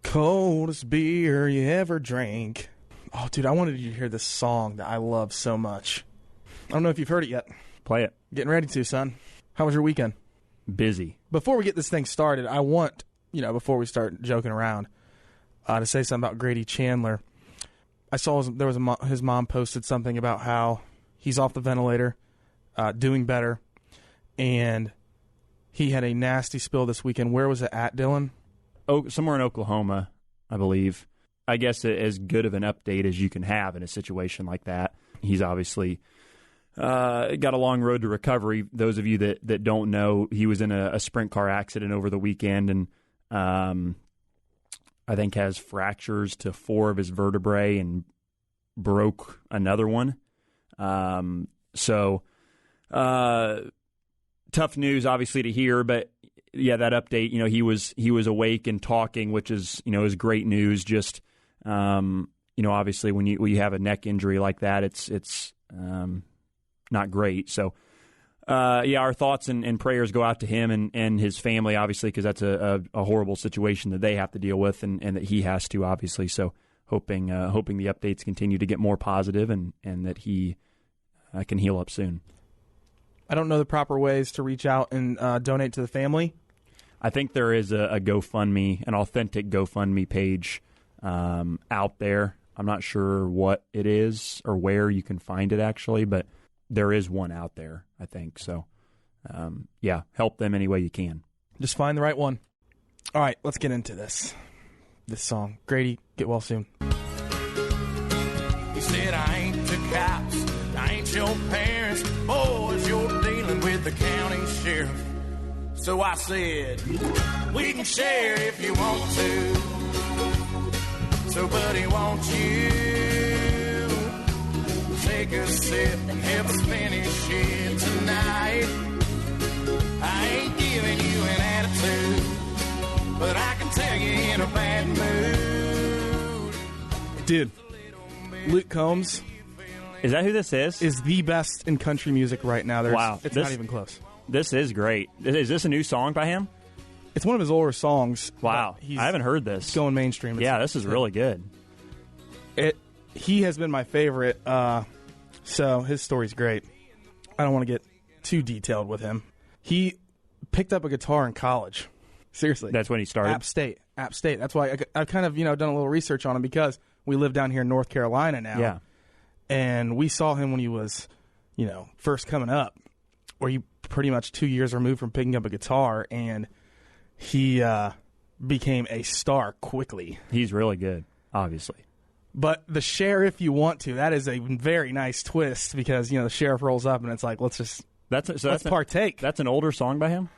Coldest beer you ever drank. Oh, dude, I wanted you to hear this song that I love so much. I don't know if you've heard it yet. Play it. Getting ready to, son. How was your weekend? Busy. Before we get this thing started, I want, before we start joking around, to say something about Grady Chandler. I saw his mom posted something about how he's off the ventilator, doing better, and he had a nasty spill this weekend. Where was it at, Dylan? Oh, somewhere in Oklahoma, I believe. I guess as good of an update as you can have in a situation like that. He's obviously got a long road to recovery. Those of you that don't know, he was in a sprint car accident over the weekend, and I think has fractures to 4 of his vertebrae and broke another one. So tough news, obviously, to hear, but yeah, that update, he was awake and talking, which is, is great news. Just, obviously when you have a neck injury like that, it's not great. So, our thoughts and prayers go out to him and his family, obviously, because that's a horrible situation that they have to deal with and that he has to, obviously. So hoping the updates continue to get more positive and that he can heal up soon. I don't know the proper ways to reach out and donate to the family. I think there is a GoFundMe, an authentic GoFundMe page out there. I'm not sure what it is or where you can find it, actually, but there is one out there, I think. So, help them any way you can. Just find the right one. All right, let's get into this song. Grady, get well soon. He said, I ain't the cops, I ain't your parents, boys, you're dealing with the county sheriff. So I said, we can share if you want to. So buddy, won't you take a sip and help us finish it tonight? I ain't giving you an attitude, but I can tell you in a bad mood. Dude, Luke Combs. Is that who this is? Is the best in country music right now. Wow. It's not even close. This is great. Is this a new song by him? It's one of his older songs. Wow. I haven't heard this. It's going mainstream. This is really good. He has been my favorite, so his story's great. I don't want to get too detailed with him. He picked up a guitar in college. Seriously. That's when he started? App State. That's why I've kind of, done a little research on him because we live down here in North Carolina now. Yeah. And we saw him when he was, first coming up, where he pretty much 2 years removed from picking up a guitar, and he became a star quickly. He's really good, obviously. But the share if you want to, that is a very nice twist because, the sheriff rolls up and it's like, let's partake. That's an older song by him?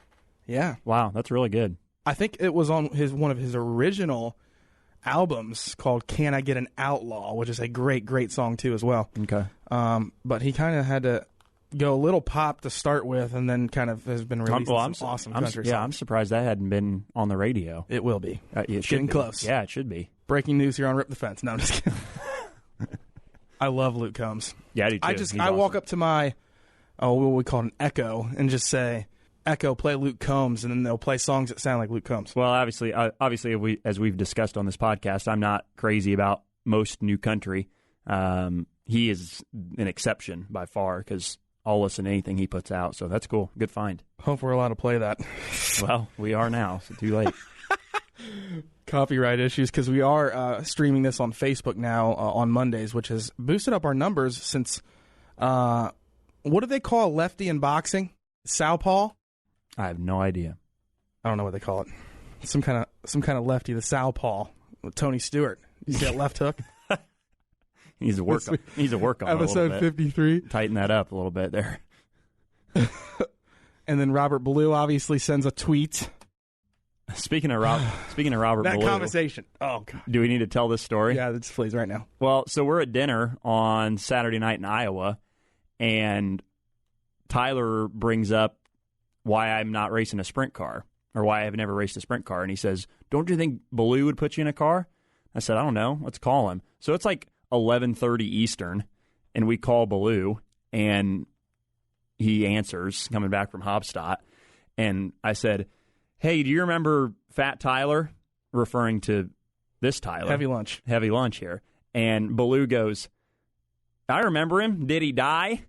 Yeah. Wow, that's really good. I think it was on one of his original albums called Can I Get an Outlaw, which is a great, great song too as well. Okay. But he kind of had to go a little pop to start with and then kind of has been releasing some awesome country songs. I'm surprised that hadn't been on the radio. It will be. It Getting close. Yeah, it should be. Breaking news here on Rip the Fence. No, I'm just kidding. I love Luke Combs. Yeah, I do too. I awesome. walk up to my, what we call an Echo, and just say, Echo, play Luke Combs, and then they'll play songs that sound like Luke Combs. Well, obviously, as we've discussed on this podcast, I'm not crazy about most new country. He is an exception by far because I'll listen to anything he puts out, so that's cool. Good find. Hope we're allowed to play that. Well, we are now, so too late. Copyright issues, because we are streaming this on Facebook now on Mondays, which has boosted up our numbers since, what do they call lefty in boxing? Southpaw? I have no idea. I don't know what they call it. Some kind of lefty, the southpaw. Tony Stewart. You see that left hook? He needs to work on it Episode 53. Tighten that up a little bit there. And then Robert Ballou obviously sends a tweet. Speaking of Robert that Ballou. Conversation. Oh, God. Do we need to tell this story? Yeah, this plays right now. Well, so we're at dinner on Saturday night in Iowa, and Tyler brings up why I'm not racing a sprint car, or why I've never raced a sprint car. And he says, don't you think Ballou would put you in a car? I said, I don't know. Let's call him. So it's like 11:30 Eastern, and we call Ballou, and he answers, coming back from Hobstadt. And I said, hey, do you remember Fat Tyler? Referring to this Tyler. Heavy lunch. Heavy lunch here. And Baloo goes, I remember him. Did he die?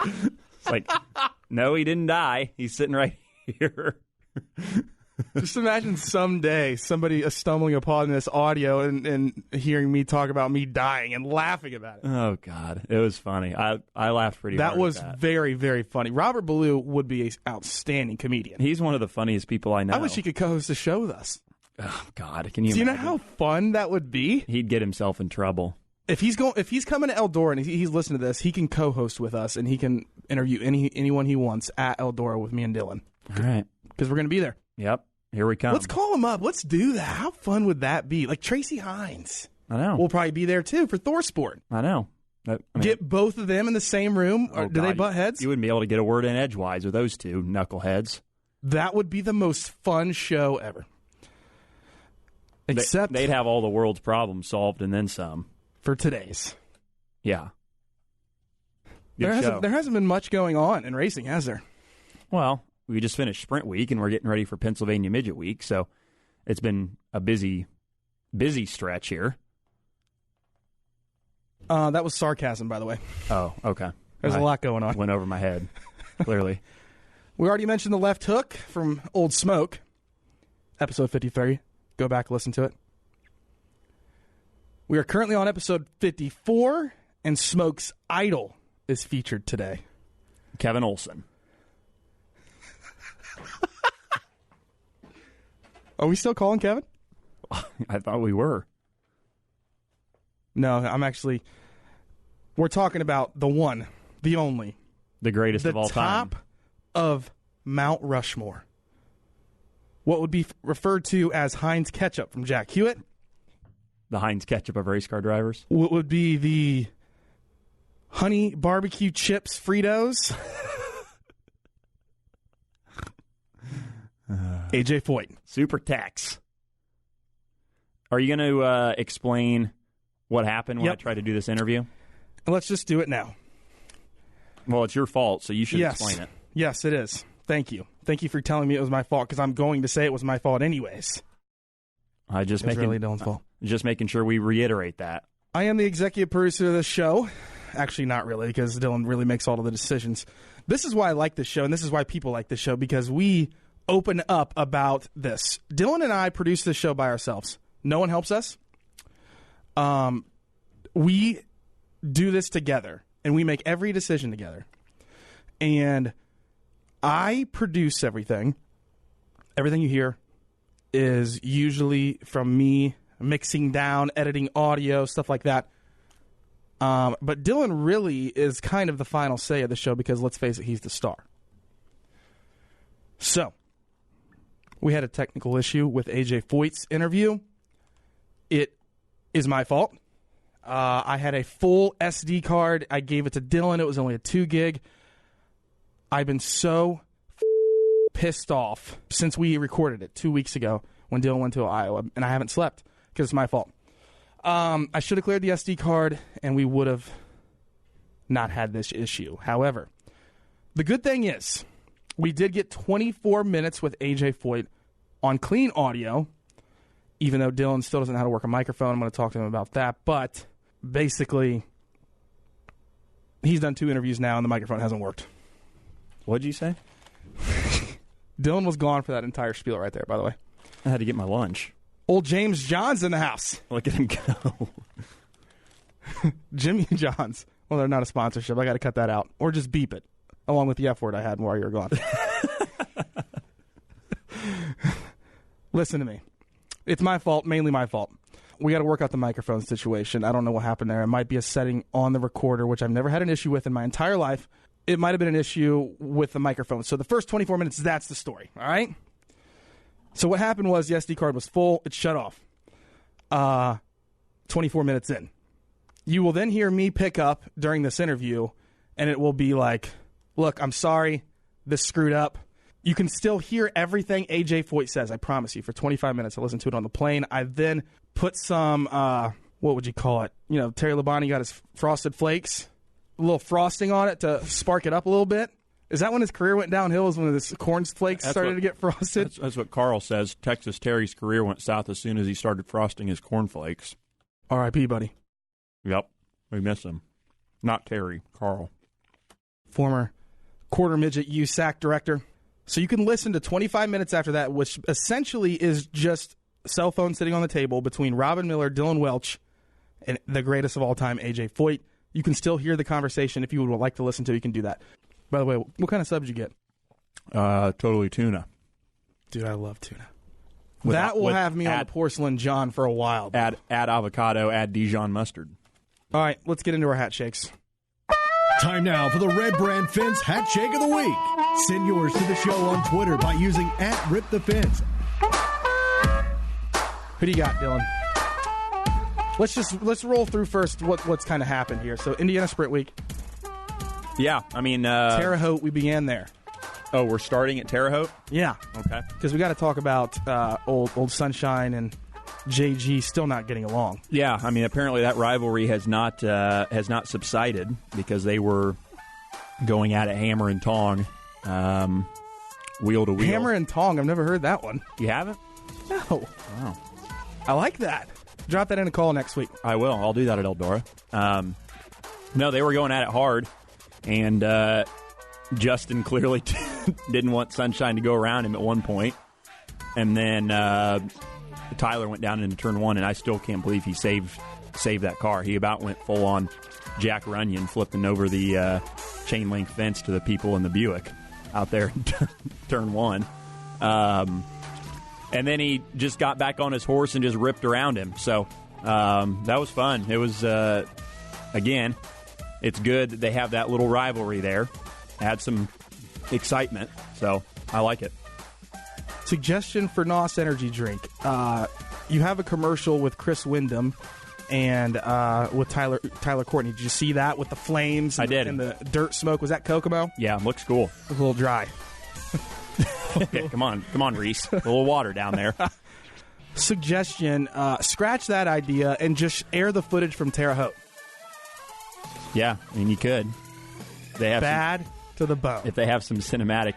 It's like, no, he didn't die. He's sitting right here. Just imagine someday somebody stumbling upon this audio and hearing me talk about me dying and laughing about it. Oh, God. It was funny. I laughed pretty hard. That was very, very funny. Robert Ballou would be an outstanding comedian. He's one of the funniest people I know. I wish he could co-host a show with us. Oh, God. Can you Do you know imagine? how fun that would be? He'd get himself in trouble. If he's coming to Eldora and he's listening to this, he can co-host with us and he can interview anyone he wants at Eldora with me and Dylan. All right. Because we're going to be there. Yep. Here we come. Let's call him up. Let's do that. How fun would that be? Like Tracy Hines. I know. We'll probably be there, too, for Thor Sport. I know. Get both of them in the same room. Oh, do they butt heads? You wouldn't be able to get a word in edgewise with those two knuckleheads. That would be the most fun show ever. Except they'd have all the world's problems solved and then some. For today's. Yeah. There hasn't been much going on in racing, has there? Well, we just finished Sprint Week, and we're getting ready for Pennsylvania Midget Week, so it's been a busy stretch here. That was sarcasm, by the way. Oh, okay. There's a lot going on. Went over my head, clearly. We already mentioned the left hook from Old Smoke, episode 53. Go back and listen to it. We are currently on episode 54, and Smoke's idol is featured today. Kevin Olson. Are we still calling Kevin? I thought we were. No, we're talking about the one, the only. The greatest of all time. The top of Mount Rushmore. What would be referred to as Heinz Ketchup from Jack Hewitt. The Heinz Ketchup of race car drivers. What would be the honey barbecue chips Fritos. AJ Foyt. Super Tex. Are you going to explain what happened when I tried to do this interview? Let's just do it now. Well, it's your fault, so you should explain it. Yes, it is. Thank you. Thank you for telling me it was my fault, because I'm going to say it was my fault anyways. It's really Dylan's fault. Just making sure we reiterate that. I am the executive producer of this show. Actually, not really, because Dylan really makes all of the decisions. This is why I like this show, and this is why people like this show, because we open up about this. Dylan and I produce this show by ourselves. No one helps us. We do this together, and we make every decision together. And I produce everything. Everything you hear is usually from me mixing down, editing audio, stuff like that. But Dylan really is kind of the final say of the show because, let's face it, he's the star. So, we had a technical issue with AJ Foyt's interview. It is my fault. I had a full SD card. I gave it to Dylan. It was only a 2 gig. I've been so pissed off since we recorded it 2 weeks ago when Dylan went to Iowa, and I haven't slept because it's my fault. I should have cleared the SD card, and we would have not had this issue. However, the good thing is we did get 24 minutes with AJ Foyt on clean audio, even though Dylan still doesn't know how to work a microphone. I'm going to talk to him about that. But basically, he's done 2 interviews now, and the microphone hasn't worked. What'd you say? Dylan was gone for that entire spiel right there, by the way. I had to get my lunch. Old James John's in the house. Look at him go. Jimmy John's. Well, they're not a sponsorship. I got to cut that out. Or just beep it, along with the F word I had while you were gone. Listen to me. It's my fault, mainly my fault. We got to work out the microphone situation. I don't know what happened there. It might be a setting on the recorder, which I've never had an issue with in my entire life. It might have been an issue with the microphone. So the first 24 minutes, that's the story, all right? So what happened was the SD card was full. It shut off 24 minutes in. You will then hear me pick up during this interview, and it will be like, look, I'm sorry. This screwed up. You can still hear everything AJ Foyt says, I promise you, for 25 minutes. I listened to it on the plane. I then put some, what would you call it? You know, Terry Labonte got his Frosted Flakes, a little frosting on it to spark it up a little bit. Is that when his career went downhill? Is when his cornflakes started to get frosted? That's what Carl says. Texas Terry's career went south as soon as he started frosting his cornflakes. R.I.P., buddy. Yep. We miss him. Not Terry, Carl. Former quarter midget USAC director. So you can listen to 25 minutes after that, which essentially is just a cell phone sitting on the table between Robin Miller, Dillon Welch, and the greatest of all time, A.J. Foyt. You can still hear the conversation. If you would like to listen to it, you can do that. By the way, what kind of subs you get? Totally tuna. Dude, I love tuna. That will have me on the porcelain John for a while. Add avocado, add Dijon mustard. All right, let's get into our hat shakes. Time now for the Red Brand Fence Hat Shake of the Week. Send yours to the show on Twitter by using @RipTheFence. Who do you got, Dylan? Let's roll through first what's kind of happened here. So Indiana Sprint Week. Yeah, I mean... Terre Haute, we began there. Oh, we're starting at Terre Haute? Yeah. Okay. Because we got to talk about old Sunshine and JG still not getting along. Yeah, I mean, apparently that rivalry has not subsided because they were going at it hammer and tong, wheel to wheel. Hammer and tong, I've never heard that one. You haven't? No. Wow. I like that. Drop that in a call next week. I will. I'll do that at Eldora. No, they were going at it hard, and Justin clearly didn't want Sunshine to go around him at one point, and then Tyler went down into turn one, and I still can't believe he saved that car. He about went full on Jack Runyon, flipping over the chain link fence to the people in the Buick out there in turn one. And then he just got back on his horse and just ripped around him. So that was fun. It was, again, it's good that they have that little rivalry there. Add some excitement. So I like it. Suggestion for NOS Energy Drink. You have a commercial with Chris Wyndham and with Tyler Courtney. Did you see that with the flames? I did. And the dirt smoke. Was that Kokomo? Yeah, looks cool. It was a little dry. Okay, come on, Reese. A little water down there. Suggestion, scratch that idea and just air the footage from Terre Haute. Yeah, I mean, you could. They have Bad to the bone. If they have some cinematic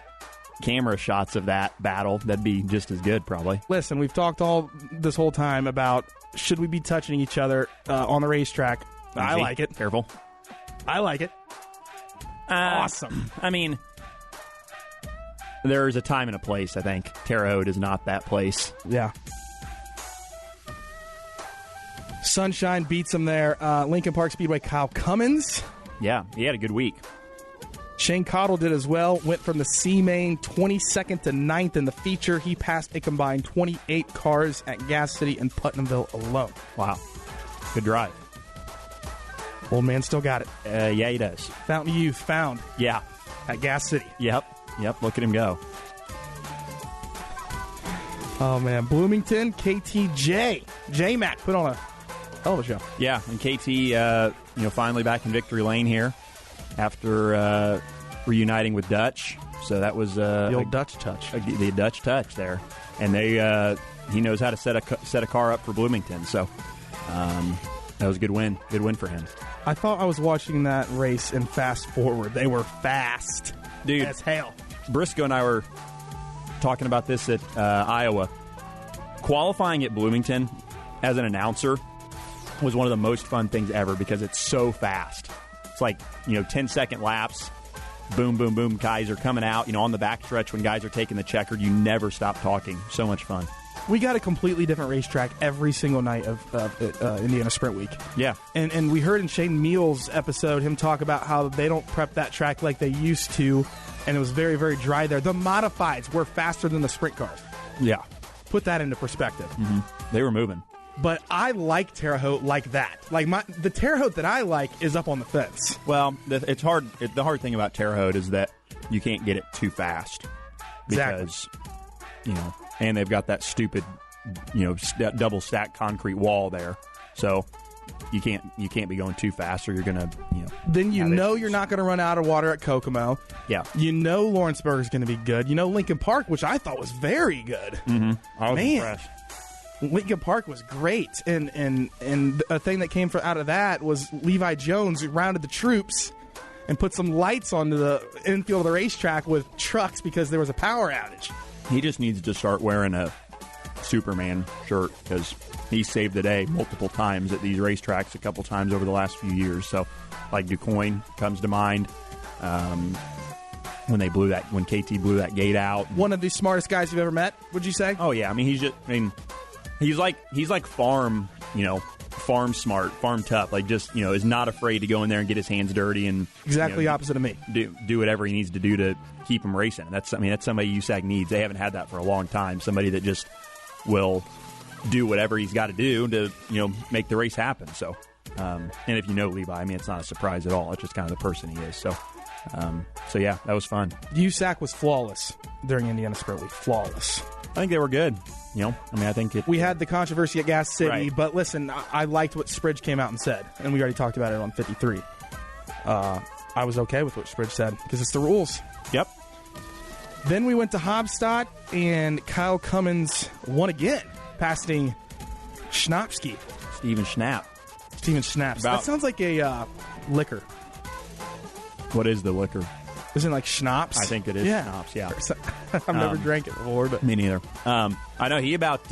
camera shots of that battle, that'd be just as good, probably. Listen, we've talked all this whole time about should we be touching each other on the racetrack. Easy. I like it. Careful. I like it. Awesome. I mean, there's a time and a place, I think. Terre Haute is not that place. Yeah. Sunshine beats him there. Lincoln Park Speedway, Kyle Cummins. Yeah, he had a good week. Shane Cottle did as well. Went from the C-Main 22nd to 9th in the feature. He passed a combined 28 cars at Gas City and Putnamville alone. Wow. Good drive. Old man still got it. Yeah, he does. Fountain of Youth found. Yeah. At Gas City. Yep. Look at him go. Oh, man. Bloomington, KTJ. J-Mac put on a hell of a show. Yeah, and KT, finally back in victory lane here after reuniting with Dutch. So that was the old Dutch touch. The Dutch touch there, and he knows how to set a car up for Bloomington. So that was a good win. Good win for him. I thought I was watching that race in fast forward. They were fast, dude, as hell. Briscoe and I were talking about this at Iowa. Qualifying at Bloomington as an announcer was one of the most fun things ever because it's so fast. It's like, 10-second laps, boom, boom, boom, guys are coming out. On the backstretch when guys are taking the checkered, you never stop talking. So much fun. We got a completely different racetrack every single night of Indiana Sprint Week. Yeah. And we heard in Shane Meals' episode him talk about how they don't prep that track like they used to, and it was very, very dry there. The modifieds were faster than the sprint cars. Yeah. Put that into perspective. Mm-hmm. They were moving. But I like Terre Haute like that. Like the Terre Haute that I like is up on the fence. Well, it's hard. The hard thing about Terre Haute is that you can't get it too fast because, and they've got that stupid, double stacked concrete wall there. So you can't be going too fast, or you're gonna, Then you're not gonna run out of water at Kokomo. Yeah. Lawrenceburg is gonna be good. Lincoln Park, which I thought was very good. Mm-hmm. I was impressed. Lincoln Park was great, and a thing that came out of that was Levi Jones rounded the troops and put some lights onto the infield of the racetrack with trucks because there was a power outage. He just needs to start wearing a Superman shirt because he saved the day multiple times at these racetracks, a couple times over the last few years. So, like DuQuoin comes to mind when KT blew that gate out. One of the smartest guys you've ever met, would you say? Oh yeah, I mean he's like farm smart, farm tough. Like just is not afraid to go in there and get his hands dirty and exactly opposite of me. Do whatever he needs to do to keep him racing. That's somebody USAC needs. They haven't had that for a long time. Somebody that just will do whatever he's got to do to make the race happen. So, and if you know Levi, I mean it's not a surprise at all. It's just kind of the person he is. So yeah, that was fun. USAC was flawless during Indiana Sprint Week. Flawless. I think they were good. I think we had the controversy at Gas City, right. But listen, I liked what Spridge came out and said, and we already talked about it on 53. I was okay with what Spridge said because it's the rules. Yep. Then we went to Hobstadt, and Kyle Cummins won again, passing Schnapski. Steven Schnapp. That sounds like a liquor. What is the liquor? Isn't it like schnapps? I think it is schnapps, yeah. I've never drank it before. But me neither. I know he about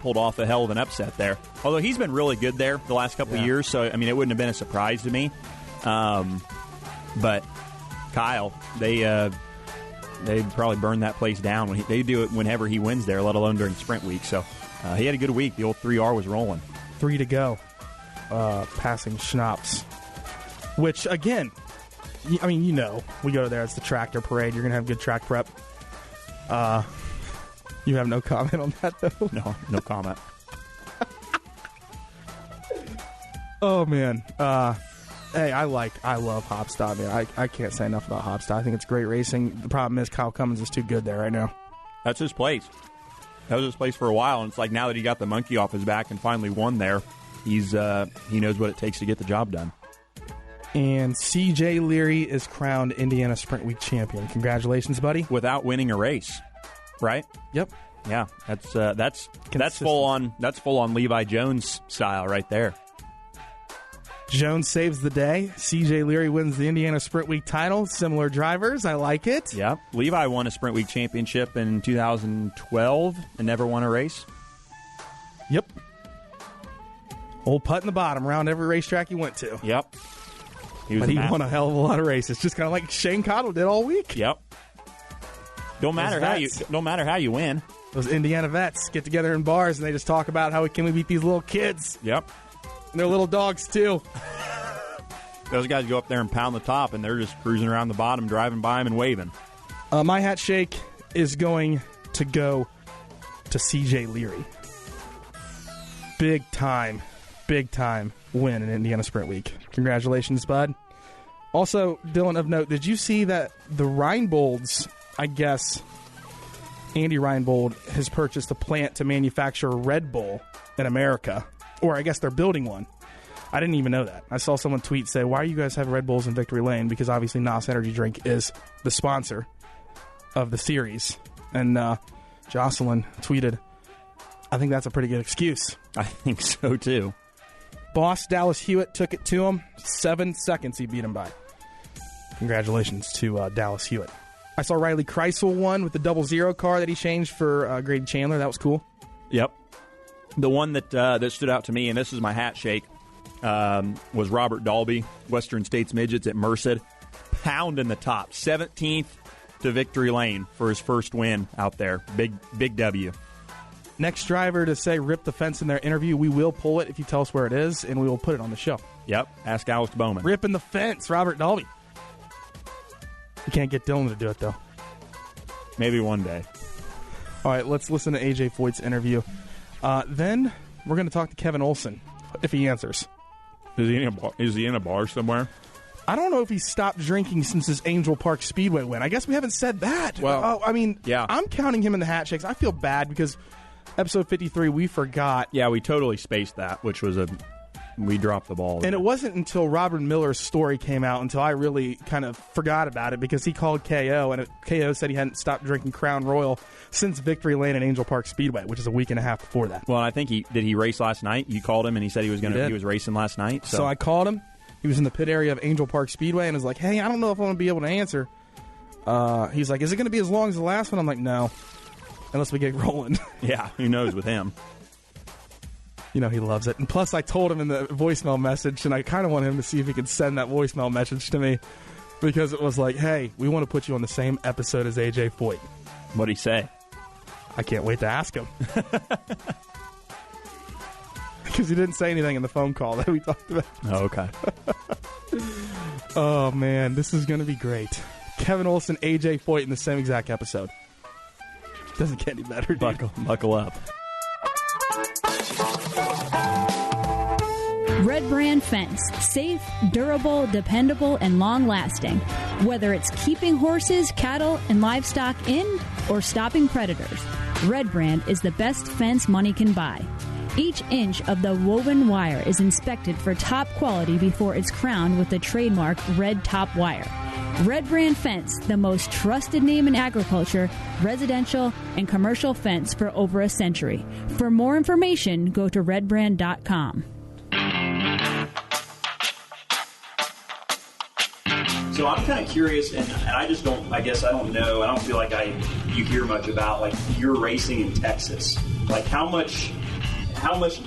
pulled off a hell of an upset there. Although he's been really good there the last couple of years, so I mean it wouldn't have been a surprise to me. But Kyle, they probably burn that place down. They do it whenever he wins there, let alone during sprint week. So he had a good week. The old 3R was rolling. 3 to go, passing Schnapps. Which again, I mean, we go there. It's the tractor parade. You're going to have good track prep. You have no comment on that, though? No comment. Oh, man. Hey, I love Hobstadt, man. I can't say enough about Hobstadt. I think it's great racing. The problem is Kyle Cummins is too good there right now. That's his place. That was his place for a while, and it's like now that he got the monkey off his back and finally won there, he knows what it takes to get the job done. And C.J. Leary is crowned Indiana Sprint Week champion. Congratulations, buddy! Without winning a race, right? Yep. Yeah, that's full on Levi Jones style right there. Jones saves the day. C.J. Leary wins the Indiana Sprint Week title. Similar drivers, I like it. Yeah, Levi won a Sprint Week championship in 2012 and never won a race. Yep. Old putt in the bottom around every racetrack he went to. Yep. He won a hell of a lot of races, just kind of like Shane Cottle did all week. Yep. Don't matter how you win. Those Indiana vets get together in bars and they just talk about how can we beat these little kids. Yep. And they're little dogs too. Those guys go up there and pound the top, and they're just cruising around the bottom, driving by them and waving. My hat shake is going to go to C.J. Leary. Big time win in Indiana Sprint Week. Congratulations, bud. Also, Dylan, of note, did you see that the Reinbolds, I guess, Andy Reinbold has purchased a plant to manufacture Red Bull in America? Or I guess they're building one. I didn't even know that. I saw someone tweet say, why do you guys have Red Bulls in Victory Lane? Because obviously NOS Energy Drink is the sponsor of the series. And Jocelyn tweeted, I think that's a pretty good excuse. I think so, too. Boss Dallas Hewitt took it to him. 7 seconds he beat him by. Congratulations to Dallas Hewitt. I saw Riley Kreisel won with the 00 car that he changed for Grady Chandler. That was cool. Yep. The one that stood out to me, and this is my hat shake, was Robert Dalby, Western States Midgets at Merced, pounding the top, 17th to Victory Lane for his first win out there. Big W. Next driver to say rip the fence in their interview, we will pull it if you tell us where it is, and we will put it on the show. Yep. Ask Alex Bowman. Ripping the fence, Robert Dalby. You can't get Dylan to do it, though. Maybe one day. All right, let's listen to AJ Foyt's interview. Then we're going to talk to Kevin Olson, if he answers. Is he in a bar somewhere? I don't know if he stopped drinking since his Angel Park Speedway win. I guess we haven't said that. Well, yeah. I'm counting him in the hat shakes. I feel bad because episode 53, we forgot. Yeah, we totally spaced that, which was we dropped the ball. And it wasn't until Robert Miller's story came out until I really kind of forgot about it because he called KO, and KO said he hadn't stopped drinking Crown Royal since Victory Lane and Angel Park Speedway, which is a week and a half before that. Well, I think did he race last night? You called him and he said he was racing last night. So I called him, He was in the pit area of Angel Park Speedway and was like, hey, I don't know if I'm going to be able to answer. He's like, is it going to be as long as the last one? I'm like, no, unless we get rolling. Yeah, who knows with him. He loves it. And plus, I told him in the voicemail message, and I kind of want him to see if he could send that voicemail message to me, because it was like, hey, we want to put you on the same episode as AJ Foyt. What'd he say? I can't wait to ask him. Because he didn't say anything in the phone call that we talked about. Oh, okay. Oh, man, this is going to be great. Kevin Olson, AJ Foyt in the same exact episode. Doesn't get any better, dude. Buckle up. Red Brand Fence. Safe, durable, dependable, and long-lasting. Whether it's keeping horses, cattle, and livestock in or stopping predators, Red Brand is the best fence money can buy. Each inch of the woven wire is inspected for top quality before it's crowned with the trademark Red Top Wire. Red Brand Fence, the most trusted name in agriculture, residential, and commercial fence for over a century. For more information, go to redbrand.com. So I'm kind of curious, and I just don't, I guess I don't know, I don't feel like you hear much about, like, your racing in Texas. Like, how much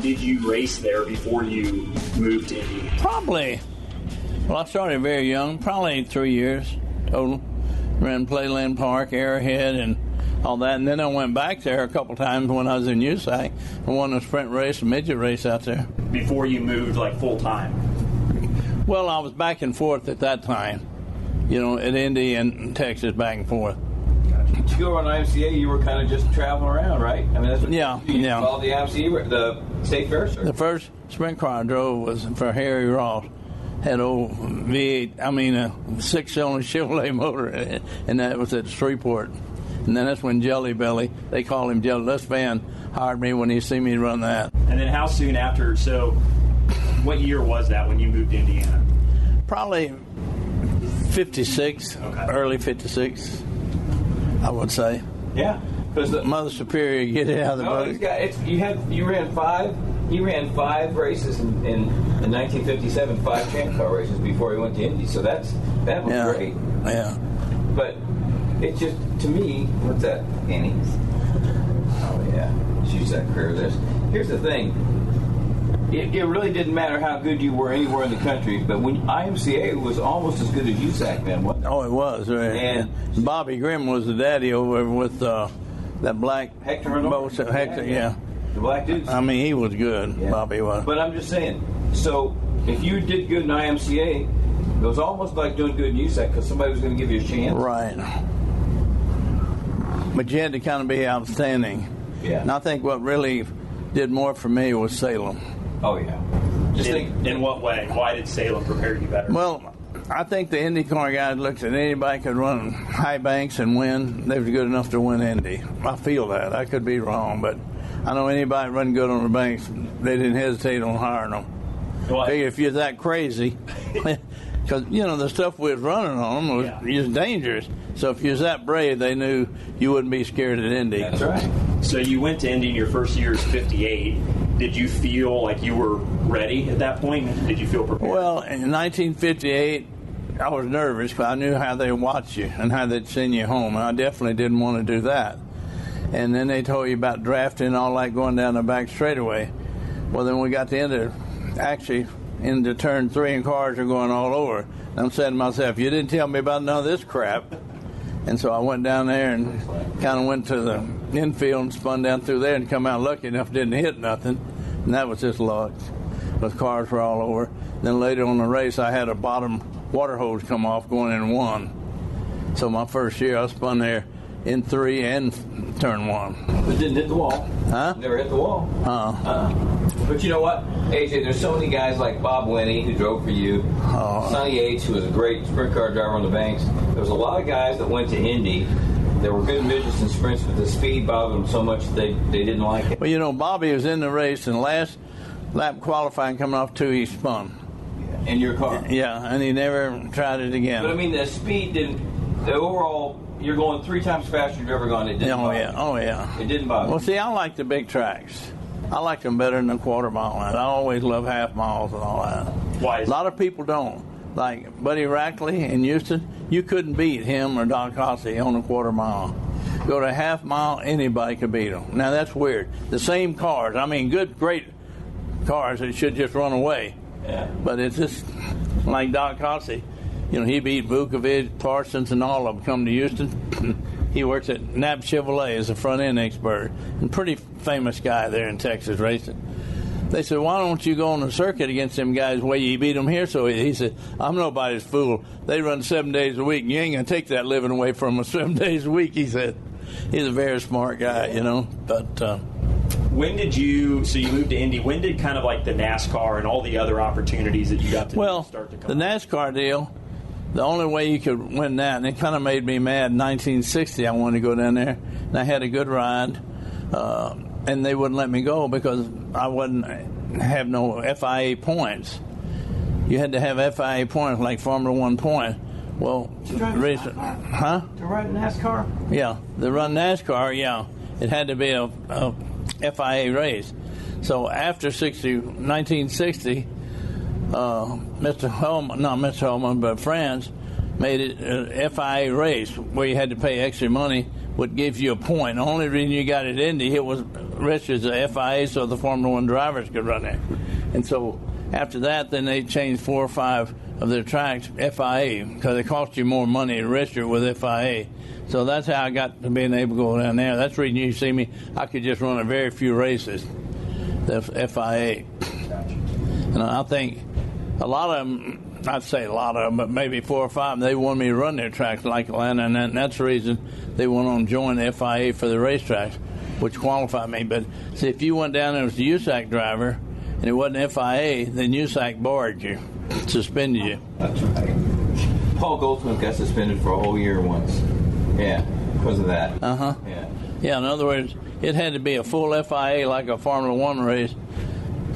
did you race there before you moved to Indy? Probably. Well, I started very young, probably 3 years total. Ran Playland Park, Arrowhead, and all that. And then I went back there a couple times when I was in USAC and won a sprint race, a midget race out there. Before you moved, like, full time? Well, I was back and forth at that time, at Indy and Texas, back and forth. Did you go on IMCA? You were kind of just traveling around, right? I mean, that's what you followed the IMCA, the state fair. Sir? The first sprint car I drove was for Harry Ross. Had old V8, a 6-cylinder Chevrolet motor, and that was at Shreveport. And then that's when Jelly Belly, they call him Jelly, Les Van hired me when he seen me run that. And then how soon after, so what year was that when you moved to Indiana? Probably 56, early 56, I would say. Yeah. Because the Mother Superior, get it out of the boat. He ran five races in 1957, 5 champ car races before he went to Indy. So that was great. Yeah. But it's just, to me, what's that, Annie? Oh yeah, she's that career. Here's the thing. It really didn't matter how good you were anywhere in the country, but when IMCA was almost as good as USAC then, wasn't it? Oh, it was. Right. And Bobby Grimm was the daddy over with that black Hector. Yeah. The black dude. He was good. Yeah. Bobby was. But I'm just saying, so if you did good in IMCA, it was almost like doing good in USAC because somebody was going to give you a chance. Right. But you had to kind of be outstanding. Yeah. And I think what really did more for me was Salem. Oh, yeah. In what way? Why did Salem prepare you better? Well, I think the IndyCar guys looked at anybody could run high banks and win. They were good enough to win Indy. I feel that. I could be wrong, but I know anybody running good on the banks, they didn't hesitate on hiring them. Well, if you're that crazy, because, the stuff we was running on them was just dangerous. So if you was that brave, they knew you wouldn't be scared at Indy. That's right. So you went to Indy in your first year as 58. Did you feel like you were ready at that point? Did you feel prepared? Well, in 1958, I was nervous because I knew how they watch you and how they'd send you home, and I definitely didn't want to do that. And then they told you about drafting and all that going down the back straightaway. Well, then we got to into turn 3 and cars are going all over. And I'm saying to myself, you didn't tell me about none of this crap. And so I went down there and kind of went to the infield and spun down through there and come out lucky enough didn't hit nothing. And that was just luck. But cars were all over. Then later on the race, I had a bottom water hose come off going in 1. So my first year, I spun there in 3 and turn 1. But didn't hit the wall. Huh? Never hit the wall. But you know what, AJ, there's so many guys like Bob Winnie, who drove for you, Sonny Yates, who was a great sprint car driver on the banks. There was a lot of guys that went to Indy that were good midgets and sprints, but the speed bothered them so much they didn't like it. Well, Bobby was in the race, and the last lap qualifying coming off 2, he spun. In your car? Yeah, and he never tried it again. But, the speed the overall, you're going 3 times faster than you've ever gone. It didn't bother you. Oh, yeah. It didn't bother Well, see, I like the big tracks. I like them better than the quarter mile line. I always love half miles and all that. Why? A lot of people don't. Like Buddy Rackley in Houston, you couldn't beat him or Doc Hossey on a quarter mile. Go to a half mile, anybody could beat them. Now that's weird. The same cars, I mean, good, great cars that should just run away. Yeah. But it's just like Doc Hossey. You know, he beat Vukovic, Parsons, and all of them come to Houston. He works at Knapp Chevrolet as a front end expert, and pretty famous guy there in Texas racing. They said, why don't you go on the circuit against them guys the way you beat them here? So he said, I'm nobody's fool. They run 7 days a week, and you ain't going to take that living away from them 7 days a week, he said. He's a very smart guy, you know. But when did you moved to Indy, when did kind of like the NASCAR and all the other opportunities that you got to start to come? The NASCAR deal, the only way you could win that, and it kind of made me mad, in 1960 I wanted to go down there, and I had a good ride, and they wouldn't let me go because I wouldn't have no FIA points. You had to have FIA points, like Formula One point. Well, To ride NASCAR? Yeah, to run NASCAR, yeah. It had to be a FIA race. So after 1960, Mr. Hellman, but France made it a FIA race where you had to pay extra money, would give you a point. The only reason you got it in it was registered as a FIA so the Formula One drivers could run it. And so after that, then they changed 4 or 5 of their tracks FIA because it cost you more money to register with FIA. So that's how I got to being able to go down there. That's the reason you see me. I could just run a very few races, the FIA. And I think a lot of them, I'd say a lot of them, but maybe 4 or 5, they wanted me to run their tracks like Atlanta, and that's the reason they went on to join the FIA for the racetracks, which qualified me. But see, if you went down there as a USAC driver and it wasn't FIA, then USAC barred you, suspended you. That's right. Paul Goldsmith got suspended for a whole year once. Yeah, because of that. Uh-huh. Yeah. Yeah, in other words, it had to be a full FIA like a Formula One race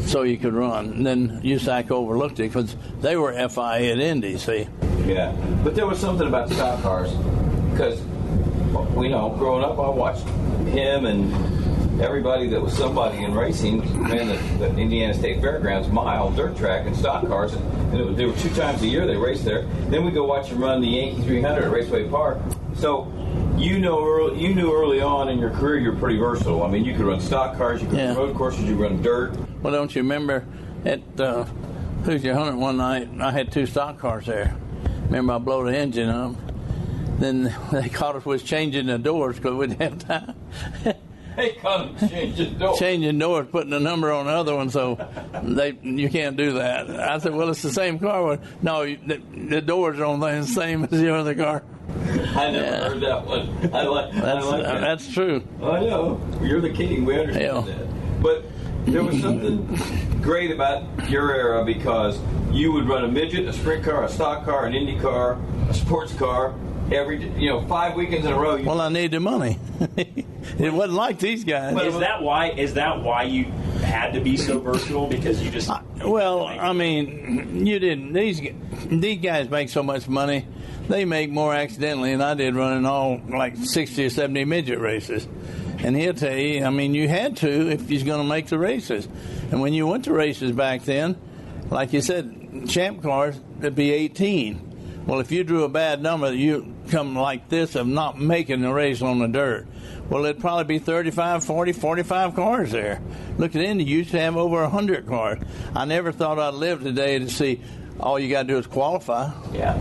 so you could run. And then USAC overlooked it because they were FIA at Indy, see? Yeah, but there was something about stock cars because, you know, growing up, I watched him and everybody that was somebody in racing ran the Indiana State Fairgrounds mile dirt track and stock cars, and they were 2 times a year they raced there. Then we go watch him run the Yankee 300 at Raceway Park. So you knew early on in your career you're pretty versatile. I mean, you could run stock cars, you could run road courses, you could run dirt. Well, don't you remember at Hoosier 100 one night, I had 2 stock cars there. Remember, I blew the engine up. Then they caught us with changing the doors because we didn't have time. They caught us changing doors. Changing doors, putting a number on the other one, so you can't do that. I said, well, it's the same car. Well, no, the doors are on the same as the other car. I never heard that one. I like that. That's true. I know. You're the king. We understand that. But there was something great about your era because you would run a midget, a sprint car, a stock car, an Indy car, a sports car. 5 weekends in a row. Well, I need the money. It wasn't like these guys. But is that why you had to be so versatile? Because you just well, I mean, you didn't. These guys make so much money. They make more accidentally than I did running all like 60 or 70 midget races. And he'll tell you, I mean, you had to if you're going to make the races. And when you went to races back then, like you said, champ cars, it'd be 18. Well, if you drew a bad number, you come like this of not making the race on the dirt. Well, it'd probably be 35, 40, 45 cars there. Look at Indy, you used to have over 100 cars. I never thought I'd live today to see all you got to do is qualify. Yeah.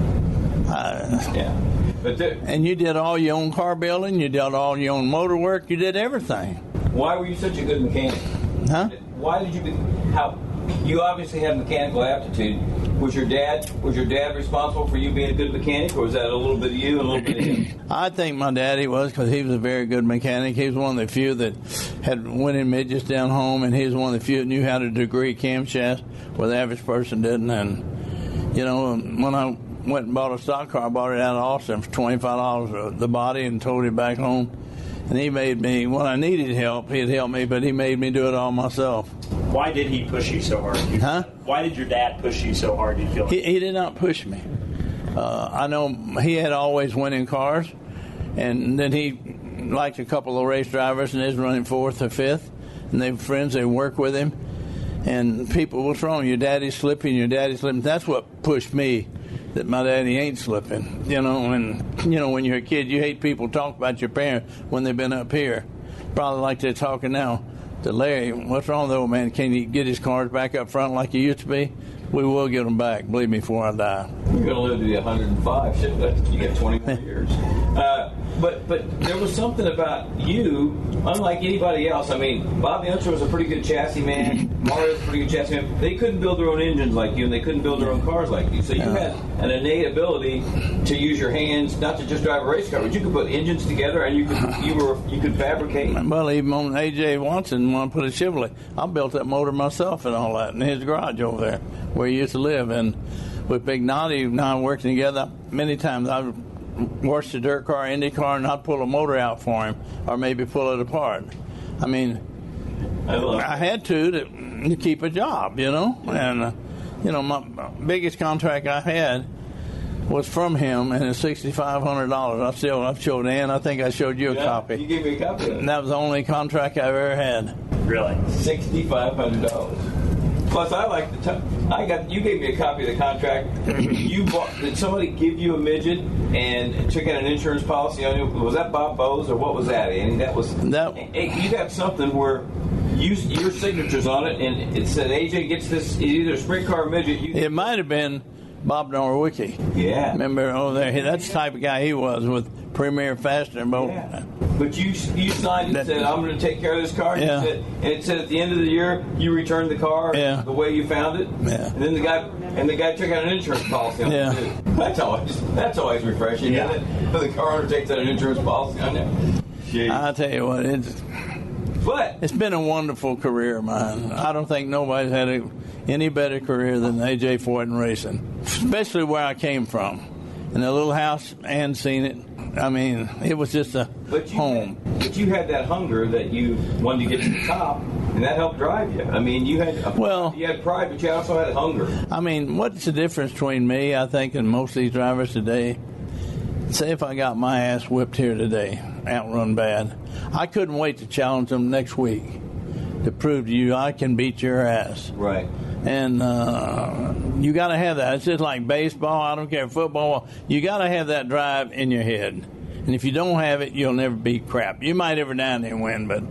But and you did all your own car building, you did all your own motor work, you did everything. Why were you such a good mechanic? Huh? Why did you obviously had mechanical aptitude. Was your dad responsible for you being a good mechanic, or was that a little bit of you and a little bit of him? I think my daddy was, because he was a very good mechanic. He was one of the few that had winning midgets down home, and he was one of the few that knew how to degree camshaft where the average person didn't. And, you know, when I went and bought a stock car, I bought it out of Olson for $25 the body and towed it back home. And he made me, when I needed help, he'd help me, but he made me do it all myself. Why did he push you so hard? Huh? Why did your dad push you so hard, do you feel like? He did not push me. I know he had always winning cars, and then he liked a couple of race drivers, and they was running 4th or 5th, and they were friends, they worked with him. And people, what's wrong? Your daddy's slipping. That's what pushed me, that my daddy ain't slipping. When you're a kid, you hate people talk about your parents when they've been up here. Probably like they're talking now to Larry. What's wrong, though, man? Can he get his cars back up front like he used to be? We will get them back, believe me, before I die. You're going to live to be 105. Shit, you got 20 more years. But there was something about you, unlike anybody else. I mean, Bobby Unser was a pretty good chassis man. Mario was a pretty good chassis man. They couldn't build their own engines like you, and they couldn't build their own cars like you. So you had an innate ability to use your hands, not to just drive a race car, but you could put engines together, and you could fabricate. Well, even on A.J. Watson, when I put a Chevrolet, I built that motor myself and all that in his garage over there where he used to live. And with Big Noddy and I working together, many times I've washed a dirt car, Indy car, and I'd pull a motor out for him or maybe pull it apart. I mean, I had to keep a job, And, my biggest contract I had was from him, and it's $6,500. I've showed Ann. I think I showed you a copy. You gave me a copy of it. And that was the only contract I've ever had. Really? $6,500. Plus, you gave me a copy of the contract. Did somebody give you a midget and took out an insurance policy on you? Was that Bob Bowes or what was that, Andy? You got something where your signature's on it, and it said AJ gets this either sprint car or midget. It might have been Bob Norwicki. Yeah. Remember over there? That's the type of guy he was with Premier Fastener both. Yeah. But you signed and said, I'm going to take care of this car. Yeah. And it said at the end of the year, you returned the car the way you found it. Yeah. And then the guy took out an insurance policy on it too. That's always refreshing, isn't it? The car owner takes out an insurance policy on it. Jeez. I'll tell you what, it's been a wonderful career, man. I don't think nobody's had any better career than A.J. Foyt in racing, especially where I came from. In the little house, Ann seen it. I mean, it was just a home. But you had that hunger that you wanted to get to the top, and that helped drive you. I mean, you had pride, but you also had hunger. I mean, what's the difference between me, I think, and most of these drivers today? Say if I got my ass whipped here today, outrun bad, I couldn't wait to challenge them next week to prove to you I can beat your ass. Right. And you got to have that. It's just like baseball. I don't care, football. You got to have that drive in your head. And if you don't have it, you'll never beat crap. You might every now and then win, but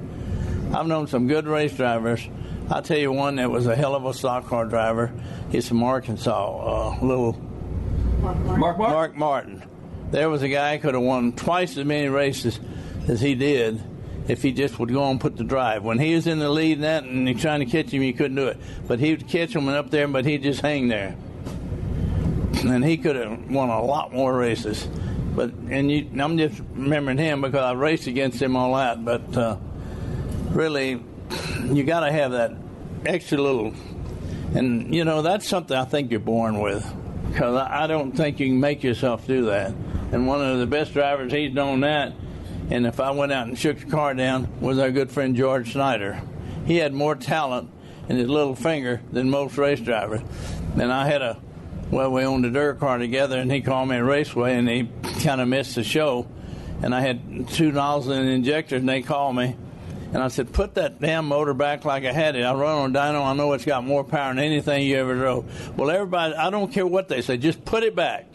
I've known some good race drivers. I'll tell you one that was a hell of a stock car driver. He's from Arkansas, Mark Martin. There was a guy who could have won twice as many races as he did if he just would go and put the drive. When he was in the lead and you're trying to catch him, you couldn't do it. But he would catch him and up there, but he'd just hang there. And he could have won a lot more races. I'm just remembering him because I raced against him all that. But really, you got to have that extra little. And, that's something I think you're born with. Because I don't think you can make yourself do that. And one of the best drivers, he's known that. And if I went out and shook the car down, was our good friend George Snyder. He had more talent in his little finger than most race drivers. And I had we owned a dirt car together, and he called me a raceway, and he kind of missed the show. And I had 2 nozzles and injectors, and they called me. And I said, put that damn motor back like I had it. I run on a dyno. I know it's got more power than anything you ever drove. Well, everybody, I don't care what they say, just put it back.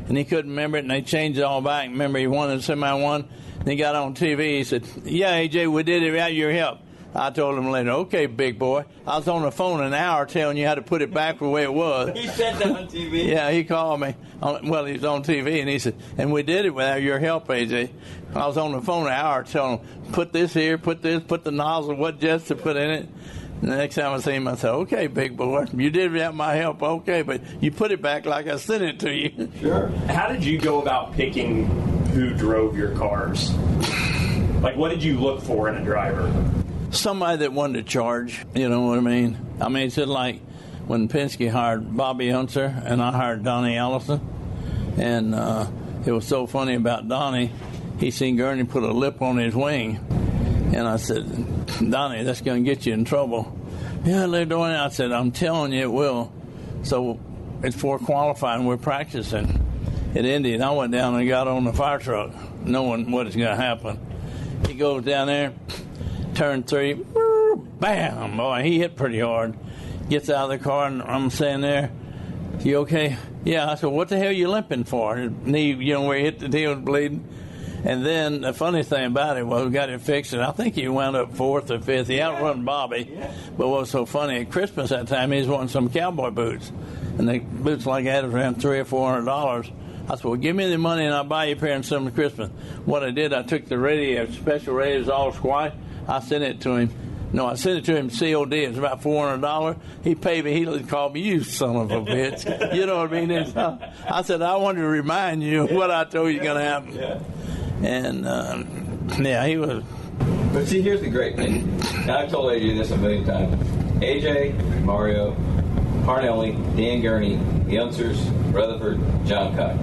And he couldn't remember it, and they changed it all back. Remember, he won the semi-1, and he got on TV. He said, yeah, AJ, we did it without your help. I told him later, okay, big boy. I was on the phone an hour telling you how to put it back the way it was. He said that on TV? Yeah, he called me. Well, he was on TV, and he said, and we did it without your help, AJ. I was on the phone an hour telling him, put this here, put the nozzle, what jets to put in it. And the next time I see him, I said, okay, big boy, you did it without my help, okay, but you put it back like I sent it to you. Sure. How did you go about picking who drove your cars? Like, what did you look for in a driver? Somebody that wanted to charge, you know what I mean? I mean, it's just like when Penske hired Bobby Unser and I hired Donnie Allison. And it was so funny about Donnie, he seen Gurney put a lip on his wing. And I said, Donnie, that's going to get you in trouble. Yeah, they're doing it. I said, I'm telling you it will. So it's for qualifying. We're practicing at Indy. And I went down and got on the fire truck, knowing what is going to happen. He goes down there, turn 3, bam, boy, he hit pretty hard. Gets out of the car, and I'm saying there, you okay? Yeah. I said, what the hell are you limping for? His knee, where he hit the deal was bleeding. And then the funny thing about it was we got it fixed, and I think he wound up 4th or 5th. He outrun Bobby. Yeah. But what was so funny, at Christmas that time, he was wanting some cowboy boots. And the boots like that was around $300 or $400. I said, well, give me the money, and I'll buy you a pair of some for Christmas. What I did, I took the radio, special radios, all squash. I sent it to him. No, I sent it to him COD. It was about $400. He paid me. He called me, you son of a bitch. You know what I mean? I said, I wanted to remind you of what I told you going to happen. Yeah. And, he was. But see, here's the great thing. And I've told AJ this a million times. AJ, Mario, Parnelli, Dan Gurney, Yountsers, Rutherford, John Cock.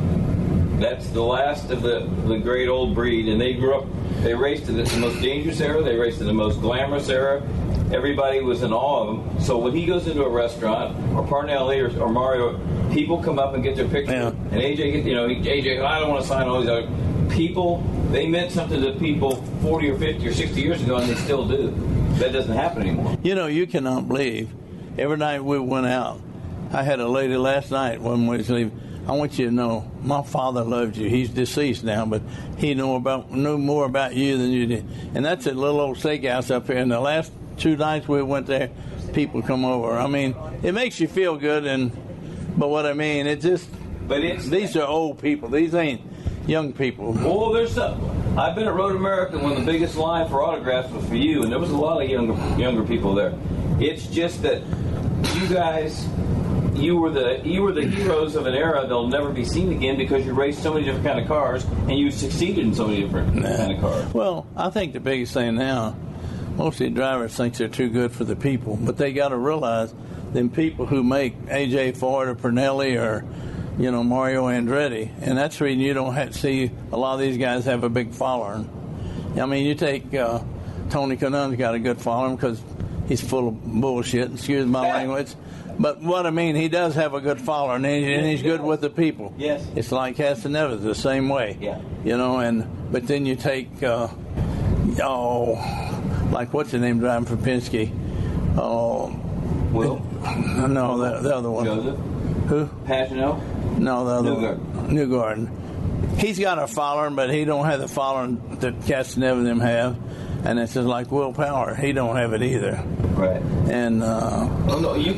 That's the last of the great old breed, and they grew up. They raced in the most dangerous era. They raced in the most glamorous era. Everybody was in awe of him. So when he goes into a restaurant, or Parnelli or Mario, people come up and get their picture. Yeah. And AJ, AJ, I don't want to sign all these other people. They meant something to people 40 or 50 or 60 years ago, and they still do. That doesn't happen anymore. You cannot believe. Every night we went out, I had a lady last night when we was leaving. I want you to know, my father loved you. He's deceased now, but he knew more about you than you did. And that's a little old steakhouse up here. And the last 2 nights we went there, people come over. I mean, it makes you feel good. But what I mean, these are old people. These ain't young people. Well, there's some. I've been at Road America when the biggest line for autographs was for you, and there was a lot of younger people there. It's just that you guys. You were the heroes of an era that'll never be seen again because you raced so many different kind of cars and you succeeded in so many different kind of cars. Well, I think the biggest thing now, most of the drivers think they're too good for the people, but they got to realize them people who make AJ Foyt or Pernelli or Mario Andretti, and that's the reason you don't have to see a lot of these guys have a big following. I mean, you take Tony Cannon's got a good following because he's full of bullshit. Excuse my language. But what I mean, he does have a good following, and he's good with the people. Yes. It's like Castaneda's the same way. Yeah. But then you take, like what's the name driving for Penske? Will? No, the other one. Joseph? Who? Pagano? No, the other one. Newgarden. He's got a following, but he don't have the following that Castaneda and them have. And it's just like Will Power. He don't have it either. Right. And no, you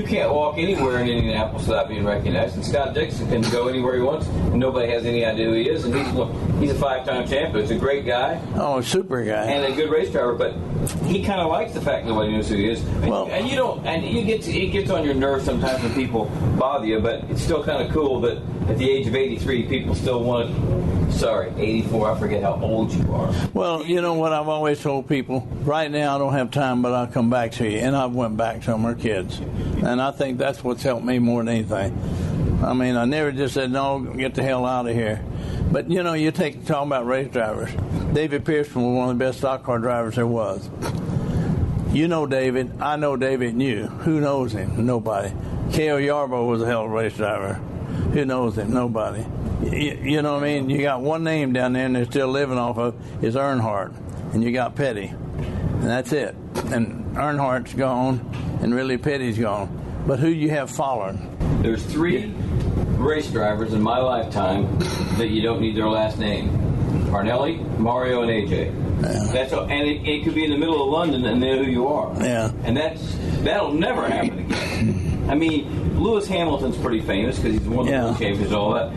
can't walk anywhere in Indianapolis without being recognized. And Scott Dixon can go anywhere he wants, and nobody has any idea who he is. And he's a 5-time champion. He's a great guy. Oh, a super guy. And a good race driver. But he kind of likes the fact nobody knows who he is. And you don't. And it gets on your nerves sometimes when people bother you. But it's still kind of cool that at the age of 83, people still want to. Sorry, 84, I forget how old you are. Well, you know what I've always told people? Right now I don't have time, but I'll come back to you. And I went back to them, our kids. And I think that's what's helped me more than anything. I mean, I never just said, no, get the hell out of here. But, you talking about race drivers. David Pearson was one of the best stock car drivers there was. You know David. I know David knew. Who knows him? Nobody. Cale Yarborough was a hell of a race driver. Who knows him? Nobody. You know what I mean? You got one name down there and they're still living off of is Earnhardt. And you got Petty. And that's it. And Earnhardt's gone and really Petty's gone. But who you have following? There's 3 race drivers in my lifetime that you don't need their last name. Parnelli, Mario, and AJ. Yeah. That's all, and it could be in the middle of London and they know who you are. Yeah. And that'll never happen again. I mean, Lewis Hamilton's pretty famous because he's won the world champions and all that.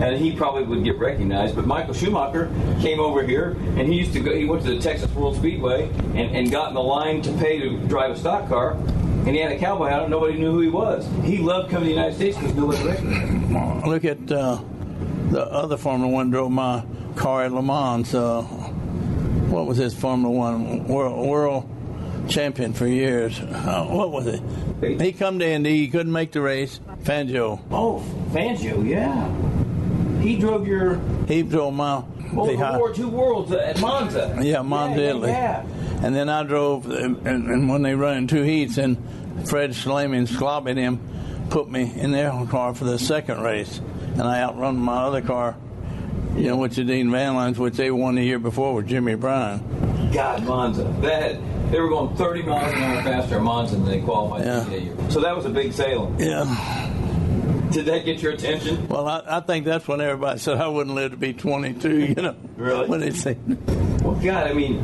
And he probably would get recognized. But Michael Schumacher came over here, and he went to the Texas World Speedway and got in the line to pay to drive a stock car, and he had a cowboy hat on, nobody knew who he was. He loved coming to the United States because nobody recognized him. Look at the other Formula One drove my car at Le Mans. What was his Formula One world champion for years? What was it? He come to Indy, he couldn't make the race. Fangio. Oh, Fangio, yeah. He drove my... two worlds at Monza. Yeah, Monza, Italy. Yeah. And then I drove, and when they run in 2 heats, and Fred Schlemin slobbing him, put me in their car for the second race. And I outrun my other car, which is Dean Van Lines, which they won the year before with Jimmy Bryan. God, Monza. They were going 30 miles an hour faster at Monza than they qualified that year. So that was a big sailing. Yeah. Did that get your attention? Well, I think that's when everybody said I wouldn't live to be 22, you know. Really? When they say, well, God, I mean,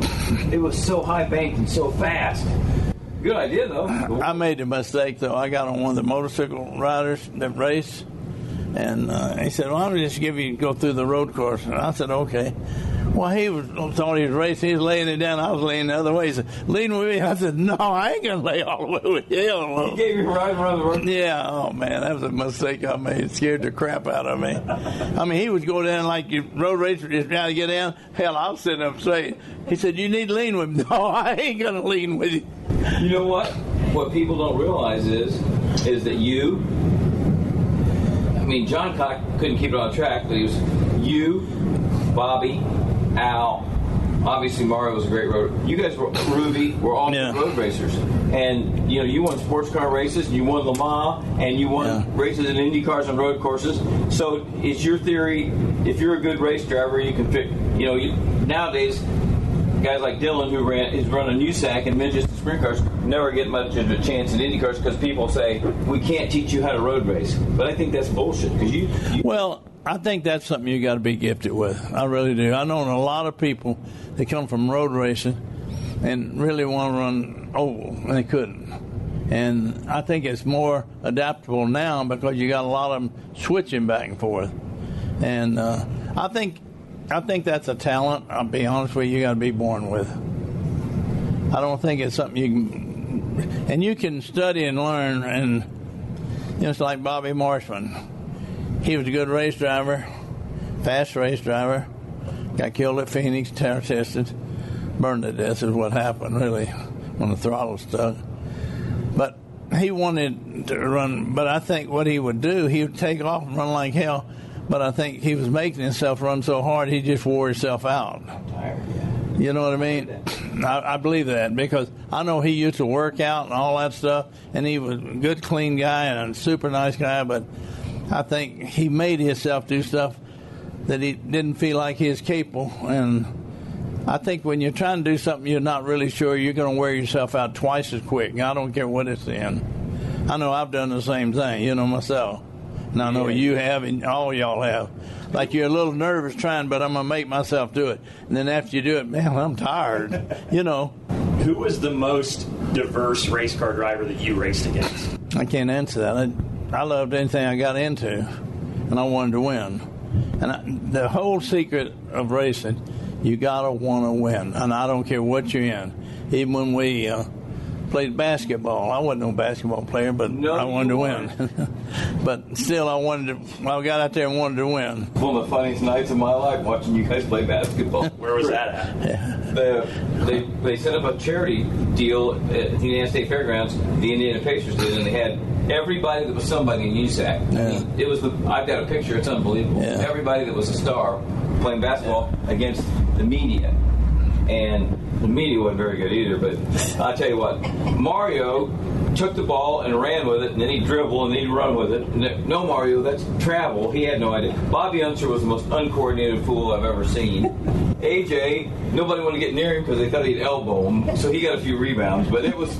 it was so high banked and so fast. Good idea, though. I made a mistake, though. I got on one of the motorcycle riders that race, and he said, well, I'll just go through the road course. And I said, okay. Well, thought he was racing. He was laying it down. I was laying the other way. He said, leading with me. I said, no, I ain't going to lay all the way with you. He gave you a ride around the road? Yeah. Oh, man, that was a mistake I made. It scared the crap out of me. I mean, he would go down like your road racer, just trying to get down. Hell, I was sitting up straight. He said, you need to lean with me. No, I ain't going to lean with you. You know what? What people don't realize is that you, I mean, John Cock couldn't keep it on track, but he was you, Bobby, Al, obviously Mario was a great road. You guys Ruby, were all road racers. And, you know, you won sports car races, and you won Le Mans, and you won races in Indy cars on road courses. So it's your theory, if you're a good race driver, you can fit, you know, nowadays, guys like Dillon, who's run a USAC and midgets and sprint cars, never get much of a chance in Indy cars because people say, we can't teach you how to road race. But I think that's bullshit. Because Well, I think that's something you got to be gifted with. I really do. I know a lot of people that come from road racing and really want to run oval, and they couldn't. And I think it's more adaptable now because you got a lot of them switching back and forth. And I think that's a talent, I'll be honest with you got to be born with. I don't think it's something you can... And you can study and learn, and you know, it's like Bobby Marshman. He was a good race driver, fast race driver, got killed at Phoenix, terror tested, burned to death is what happened, really, when the throttle stuck. But he wanted to run, but I think what he would do, he would take off and run like hell. But I think he was making himself run so hard, he just wore himself out. You know what I mean? I believe that because I know he used to work out and all that stuff, and he was a good, clean guy and a super nice guy, but I think he made himself do stuff that he didn't feel like he was capable. And I think when you're trying to do something you're not really sure, you're going to wear yourself out twice as quick. I don't care what it's in. I know I've done the same thing, you know, myself. And I know you have, and all y'all have. Like you're a little nervous trying, but I'm going to make myself do it. And then after you do it, man, I'm tired, you know. Who was the most diverse race car driver that you raced against? I can't answer that. I loved anything I got into, and I wanted to win. And the whole secret of racing, you got to want to win. And I don't care what you're in. Even when we played basketball, I wasn't no basketball player, but I wanted to win. But still, I got out there and wanted to win. One of the funniest nights of my life watching you guys play basketball. Where was that at? They set up a charity deal at the Indiana State Fairgrounds. The Indiana Pacers did, and they had everybody that was somebody in USAC. Yeah. I mean, it was I've got a picture. It's unbelievable. Yeah. Everybody that was a star playing basketball against the media, and the media wasn't very good either. But I'll tell you what, Mario took the ball and ran with it, and then he'd dribble and then he'd run with it. And no, Mario, that's travel. He had no idea. Bobby Unser was the most uncoordinated fool I've ever seen. AJ, nobody wanted to get near him because they thought he'd elbow him, so he got a few rebounds. But it was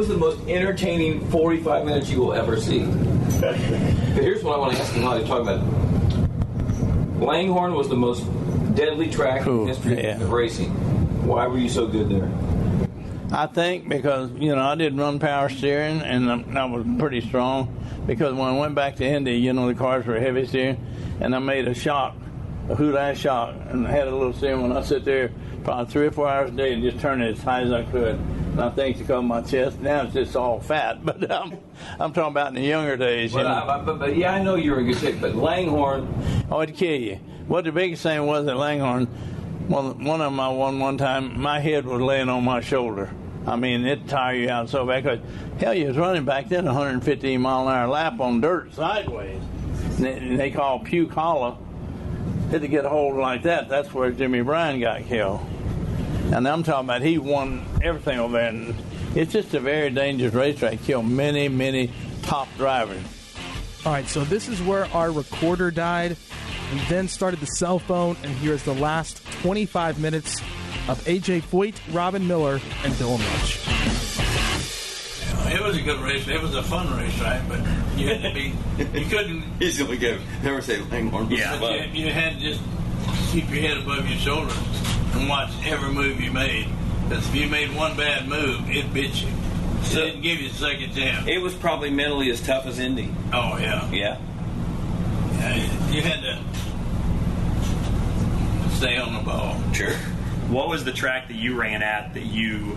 the most entertaining 45 minutes you will ever see. But here's what I want to ask you while you're talking about. Langhorne was the most deadly track in history of racing. Why were you so good there? I think because, you know, I did run power steering, and I was pretty strong. Because when I went back to Indy, you know, the cars were heavy steering, and I made a hoot-ass shock, and I had a little steering when I sit there probably 3 or 4 hours a day and just turn it as high as I could. And I think to cover my chest. Now it's just all fat, but I'm talking about in the younger days. But I know you were in good shape, but Langhorne... Oh, it'd kill you. What the biggest thing was at Langhorne, one of them I won one time, my head was laying on my shoulder. I mean, it'd tire you out so bad. Because, hell, you was running back then 115 mile an hour lap on dirt sideways. And they call puke hollow. Had to get a hold like that. That's where Jimmy Bryan got killed. And I'm talking about he won everything over there. And it's just a very dangerous racetrack. Killed many, many top drivers. All right, so this is where our recorder died. We then started the cell phone, and here's the last 25 minutes of A.J. Foyt, Robin Miller, and Dillon Welch. It was a good race. It was a fun racetrack, but you had to be. You couldn't. He's going to never say Langhorne. Yeah, you had to just keep your head above your shoulders and watch every move you made. Because if you made one bad move, it bit you. It didn't give you a second chance. It was probably mentally as tough as Indy. Oh yeah. Yeah. You had to stay on the ball. Sure. What was the track that you ran at that you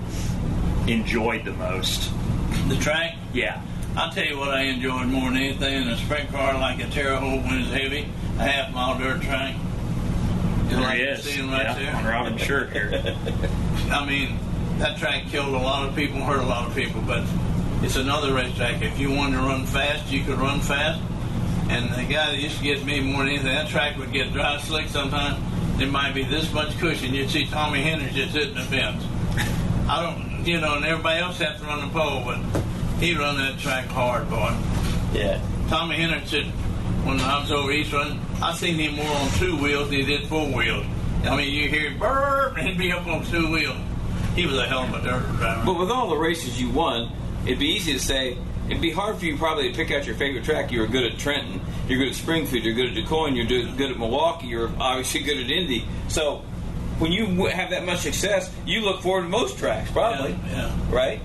enjoyed the most? The track? Yeah. I'll tell you what I enjoyed more than anything in a sprint car like a Terre Haute when it's heavy, a half-mile dirt track. There he is. There? On Robin's shirt here. I mean, that track killed a lot of people, hurt a lot of people, but it's another racetrack. If you wanted to run fast, you could run fast. And the guy that used to get me more than anything, that track would get dry slick sometimes. There might be this much cushion. You'd see Tommy Henry just hitting the fence. I don't, and everybody else has to run the pole, but he run that track hard, boy. Yeah. Tommy Henry said, when I was over East Run, I seen him more on 2 wheels than he did 4 wheels. I mean, you hear him burp, and he'd be up on 2 wheels. He was a hell of a dirt driver. But with all the races you won, it'd be easy to say, it'd be hard for you probably to pick out your favorite track. You were good at Trenton, you're good at Springfield, you're good at DuQuoin, you're good at Milwaukee, you're obviously good at Indy. So when you have that much success, you look forward to most tracks, probably. Yeah. Right?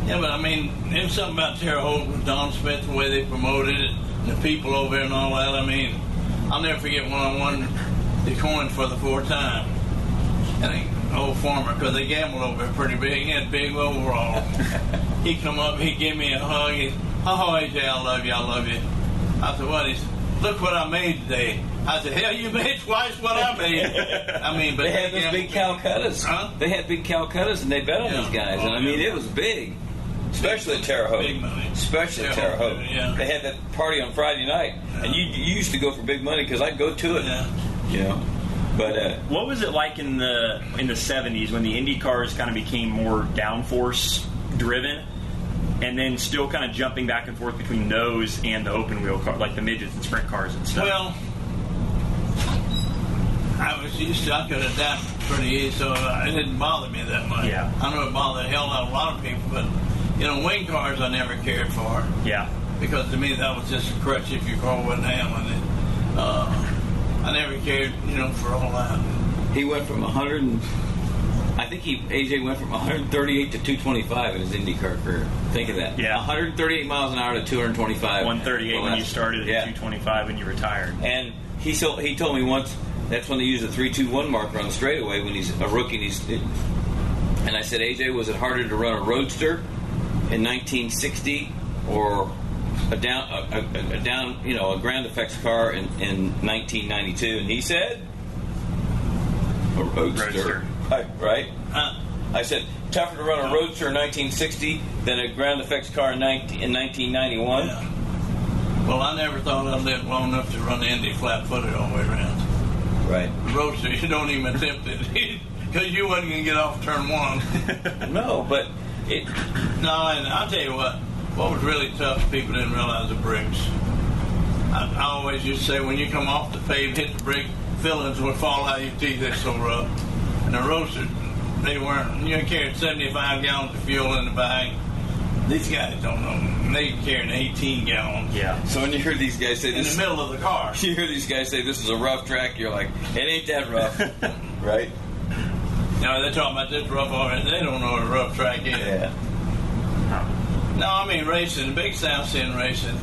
Yeah, but I mean, there's something about Terre Haute with Don Smith, the way they promoted it, and the people over there and all that. I mean, I'll never forget when I won DuQuoin for the 4th time. And an old farmer, because they gambled over there pretty big. He had big overall. He come up, he gave me a hug. AJ, I love you, I love you. I said, what? He said, look what I made today. I said, hell, you made twice what I made. I mean, but they had those big Calcuttas. Huh? They had big Calcuttas, and they bet on these guys. And I mean, it was big. Especially at Terre Haute. Big money. Especially at Terre Haute. Yeah. They had that party on Friday night. Yeah. And you used to go for big money because I'd go to it. Yeah. But what was it like in the 70s when the Indy cars kind of became more downforce driven, and then still kind of jumping back and forth between those and the open wheel car, like the midgets and sprint cars and stuff? Well, I could adapt pretty easy, so it didn't bother me that much. Yeah. I know it bothered the hell out of a lot of people, but wing cars I never cared for. Yeah. Because to me that was just a crutch if your car wasn't handling it. I never cared, for all that. he went from 100 and I think AJ went from 138 to 225 in his IndyCar career. Think of that. Yeah. 138 miles an hour to 225. 138 when you started, and 225 when you retired. And he told me once that's when they use a 3-2-1 marker on the straightaway when he's a rookie. And I said, AJ, was it harder to run a Roadster in 1960 or a ground effects car in 1992? And he said, a Roadster. Right? I said, tougher to run a Roadster in 1960 than a ground effects car in 1991. Yeah. Well, I never thought I'd live long enough to run the Indy flat-footed all the way around. Right. The Roadster, you don't even attempt it because you wasn't going to get off turn one. No, but it. No, and I'll tell you what was really tough, people didn't realize the brakes. I always used to say, when you come off the pave, hit the brake, fillings would fall out of your teeth, they're so rough. And the Roadster, they weren't, you carried 75 gallons of fuel in the bag. These guys don't know. They carrying 18 gallons. Yeah. So when you hear these guys say this in the middle of the car, you hear these guys say this is a rough track, you're like, it ain't that rough. Right? No, they're talking about this rough already. They don't know what a rough track is. Yeah. No, I mean racing, Big South in racing.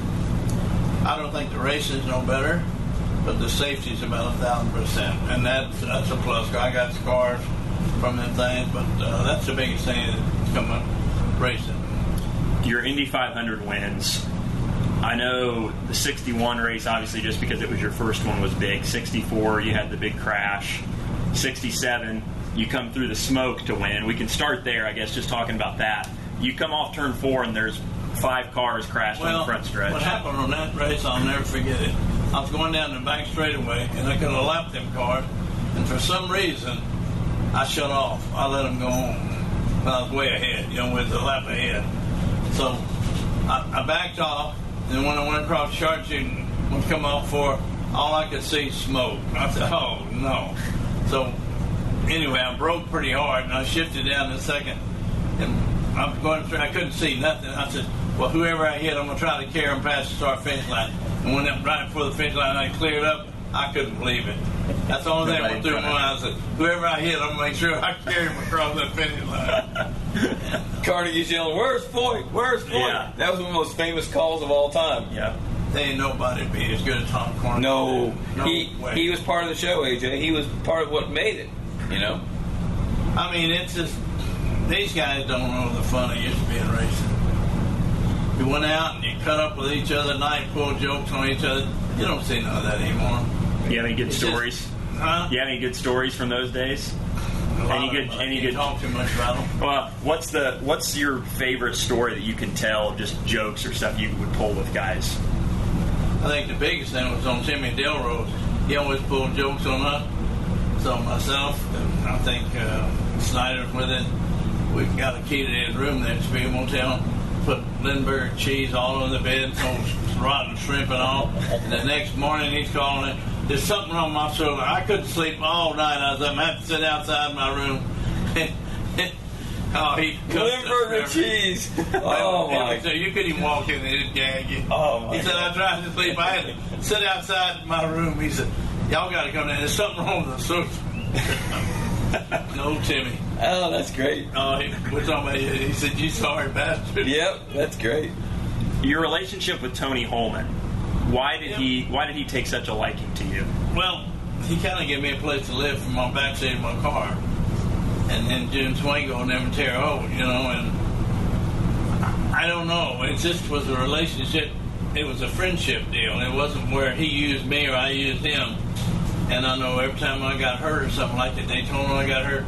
I don't think the racing's no better, but the safety's about 1,000%, and that's a plus. I got scars from them things, but that's the biggest thing that's coming racing. Your Indy 500 wins. I know the 61 race, obviously, just because it was your first one, was big. 64, you had the big crash. 67, you come through the smoke to win. We can start there, I guess, just talking about that. You come off turn 4, and there's 5 cars crashed on the front stretch. What happened on that race, I'll never forget it. I was going down the back straightaway, and I could have lapped them cars, and for some reason, I shut off. I let them go on. But I was way ahead, with the lap ahead. So I backed off, and when I went across Sharp Shooting, come off for, all I could see smoke. I said, oh, no. So anyway, I broke pretty hard, and I shifted down to second. And I'm going through. I couldn't see nothing. I said, well, whoever I hit, I'm going to try to carry them past the start-finish line. And when right before the finish line, I cleared up. I couldn't believe it. That's the only thing that went through my mind. I said, whoever I hit, I'm going to make sure I carry him across that finish line. Carnegie's yelling, "Where's Foyt? Where's Foyt?" Yeah. That was one of the most famous calls of all time. Yeah. There ain't nobody be as good as Tom Carnegie. No, way. he was part of the show, AJ. He was part of what made it, you know? I mean, it's just, these guys don't know the fun it used to be in racing. You went out and you cut up with each other at night, pulled jokes on each other. You don't see none of that anymore. You have any good stories? Huh? You have any good stories from those days? Any good? Talk too much about them. Well, what's your favorite story that you can tell? Just jokes or stuff you would pull with guys. I think the biggest thing was on Timmy Delrose. He always pulled jokes on us. So myself, and I think Snyder with it. We got a key to his room there at Speed Motel. Put Lindbergh cheese all over the bed, rotten shrimp and all. And the next morning he's calling it. There's something wrong with my shoulder. I couldn't sleep all night. I was having to sit outside my room. Oh, he Lindbergh cheese. Oh, my. So you couldn't even walk in and he'd gag you. Oh, my. He said, I tried to sleep. I had to sit outside my room. He said, y'all got to come in. There's something wrong with the suit. No, Timmy. Oh, that's great. Oh, we're talking about you. He said, you sorry bastard. Yep, that's great. Your relationship with Tony Holman. Why did he take such a liking to you? Well, he kind of gave me a place to live from my backseat of my car. And then June Swingle never tear over, you know, and I don't know. It just was a relationship. It was a friendship deal. It wasn't where he used me or I used him. And I know every time I got hurt or something like that, Daytona when I got hurt,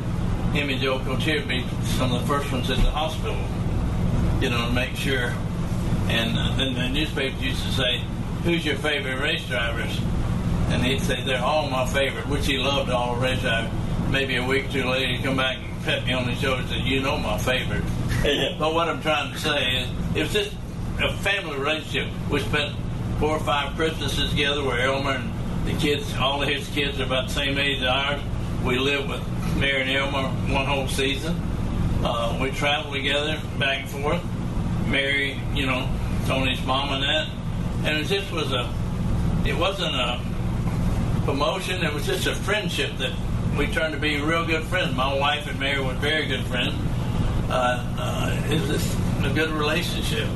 him and Joe Cotier would be some of the first ones at the hospital, you know, to make sure. And then the newspapers used to say, who's your favorite race drivers? And he'd say, they're all my favorite, which he loved all the race drivers. Maybe a week or two later, he'd come back and pet me on the shoulder and say, you know my favorite. But what I'm trying to say is, it was just a family relationship. We spent 4 or 5 Christmases together where Elmer and the kids, all of his kids are about the same age as ours. We lived with Mary and Elmer one whole season. We traveled together back and forth. Mary, you know, Tony's mom and that. And it just was it wasn't a promotion, it was just a friendship that we turned to be real good friends. My wife and Mary were very good friends. It was just a good relationship.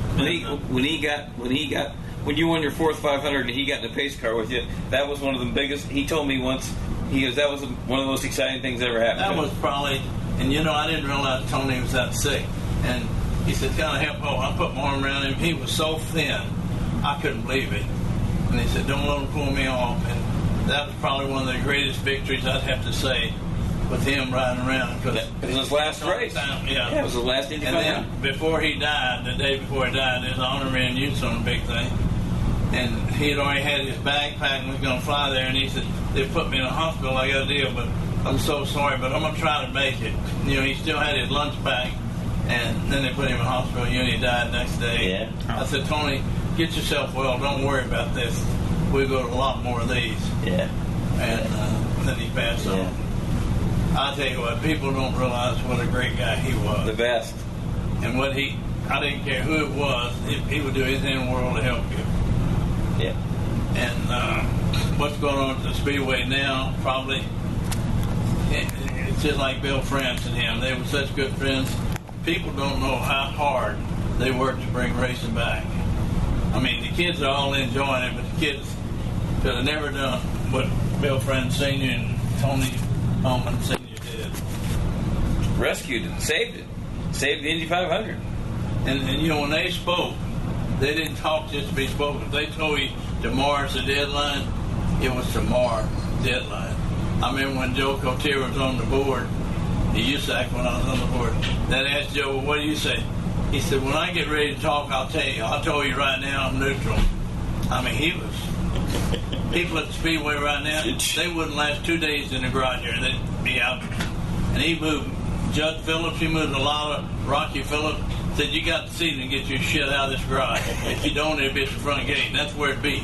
When you won your 4th 500 and he got in the pace car with you, that was one of the biggest. He told me once, he goes, that was one of the most exciting things that ever happened. That was probably, and you know, I didn't realize Tony was that sick. And he said, "Can I help?" Oh, I put my arm around him. He was so thin, I couldn't believe it. And he said, "Don't let him pull me off." And that was probably one of the greatest victories, I'd have to say, with him riding around. Because it was his last race. Yeah, it was the last Indy 500. And then before he died, the day before he died, his honorary and use on a big thing. And he had already had his backpack and was going to fly there. And he said, "They put me in a hospital. I got a deal, but I'm so sorry, but I'm going to try to make it." You know, he still had his lunch pack. And then they put him in the hospital, and he died next day. Yeah. I said, "Tony, get yourself well. Don't worry about this. We'll go to a lot more of these." Yeah. And then he passed on. I'll tell you what, people don't realize what a great guy he was. The best. And I didn't care who it was, he would do anything in the world to help you. Yeah. And what's going on at the Speedway now, probably, it's just like Bill France and him. They were such good friends. People don't know how hard they worked to bring racing back. I mean, the kids are all enjoying it, but the kids could have never done what Bill France Sr. and Tony Holman Sr. did. Rescued it, saved it. Saved the Indy 500. And you know, when they spoke, they didn't talk just to be spoken. If they told you tomorrow's the deadline, it was tomorrow's deadline. I remember when Joe Cotier was on the board, the USAC when I was on the board, that asked Joe, "Well, what do you say?" He said, "When I get ready to talk, I'll tell you. I'll tell you right now, I'm neutral." I mean, he was. People at the Speedway right now, they wouldn't last 2 days in the garage here. They'd be out. And he moved Judd Phillips, he moved a lot of Rocky Phillips, said, "You got the season to get your shit out of this garage. If you don't, it'll be at the front gate." And that's where it'd be.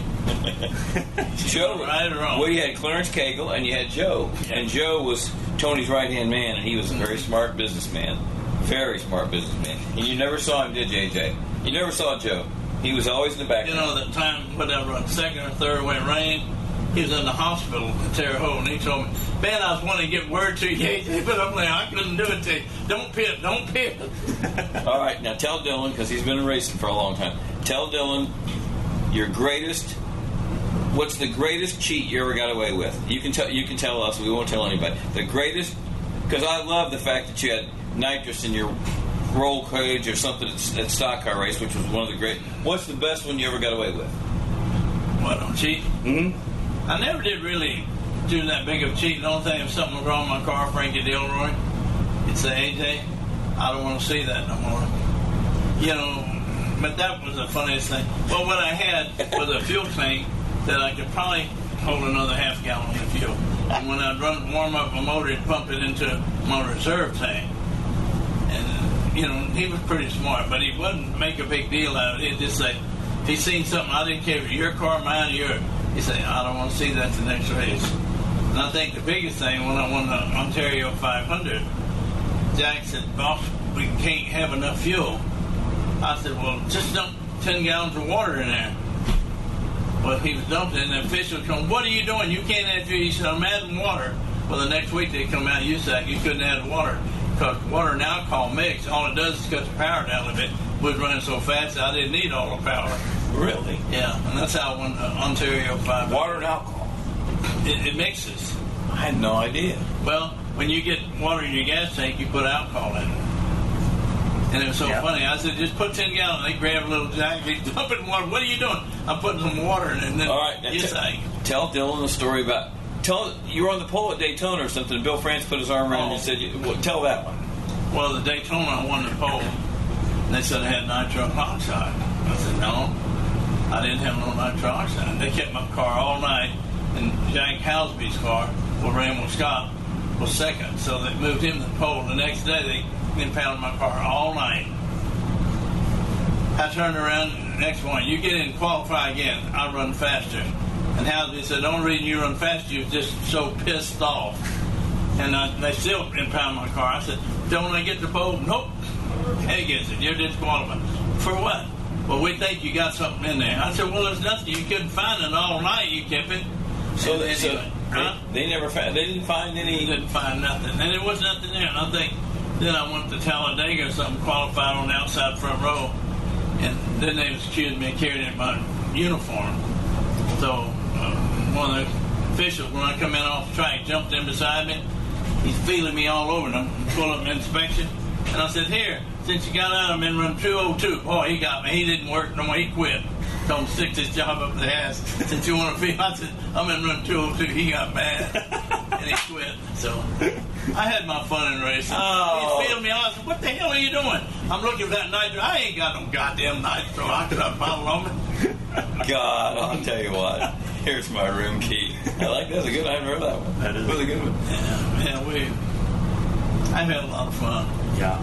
Joe, right or wrong. Well, you had Clarence Cagle and you had Joe. And Joe was Tony's right-hand man, and he was a very smart businessman. Very smart businessman. And you never saw him, did you, AJ? You never saw Joe. He was always in the background. You know, the time, whatever, second or third when it rained, he was in the hospital in Terre Haute, and he told me, man, I was wanting to get word to you, AJ, but I'm like, I couldn't do it to you. Don't pit. All right, now tell Dillon, because he's been racing for a long time. Tell Dillon what's the greatest cheat you ever got away with? You can tell us. We won't tell anybody. The greatest, because I love the fact that you had nitrous in your roll cage or something at stock car race, which was one of the great. What's the best one you ever got away with? What, on cheat? Mm-hmm. I never did really do that big of a cheat. The only thing, if something was wrong with my car, Frankie Dilroy, he'd say, AJ, I don't want to see that no more. You know, but that was the funniest thing. Well, what I had was a fuel tank that I could probably hold another half gallon of fuel. And when I'd warm up a motor, it'd pump it into my reserve tank. And, you know, he was pretty smart, but he wouldn't make a big deal out of it. He'd just say, if he seen something, I didn't care if it was your car, mine, or yours. He said, I don't want to see that the next race. And I think the biggest thing, when I won the Ontario 500, Jack said, boss, we can't have enough fuel. I said, well, just dump 10 gallons of water in there. Well, he was dumping it, and the officials come, what are you doing? You can't add fuel. He said, I'm adding water. Well, the next week they come out, you said you couldn't add water. Because water and alcohol mix, all it does is cut the power down a bit. We was running so fast, I didn't need all the power. Really? Yeah, and that's how I won the Ontario 500. Water and alcohol? It mixes. I had no idea. Well, when you get water in your gas tank, you put alcohol in it. And it was so funny. I said, just put 10 gallons. They grab a little jack, they dump it in water. What are you doing? I'm putting some water in it. And then all right, tell Dillon the story about... You were on the pole at Daytona or something. Bill France put his arm around you and said, tell that one. Well, the Daytona, I won the pole. And they said I had nitro oxide. I said, no, I didn't have no nitro oxide. They kept my car all night. And Jack Halsby's car, where Ramble Scott, was second. So they moved him to the pole. The next day, they impounded my car all night. I turned around, next morning, you get in, qualify again, I run faster. And Halsby said, the only reason you run faster, you was just so pissed off. And they still impound my car. I said, don't I get the pole? Nope. Hey, gets it. You're disqualified. For what? Well, we think you got something in there. I said, well, there's nothing. You couldn't find it all night. You kept it. So they never found. They didn't find any. They didn't find nothing, and there was nothing there. And I think then I went to Talladega or something, qualified on the outside front row, and then they accused me of carrying my uniform. So one of the officials, when I come in off the track, jumped in beside me. He's feeling me all over, and I'm pulling up inspection. And I said, here, since you got out, I'm in run 202. Boy, he got me. He didn't work no more. He quit. Told him to stick this job up the ass. Since you want to feel, I said, I'm in run 202. He got mad, and he quit. So I had my fun in racing. Oh. He feeled me out. I said, what the hell are you doing? I'm looking for that nitro. I ain't got no goddamn nitro. I could have bottle on me. God, I'll tell you what. Here's my room key. I like that. That's a good. I haven't heard that one. That is really good one. Yeah, I've had a lot of fun. Yeah.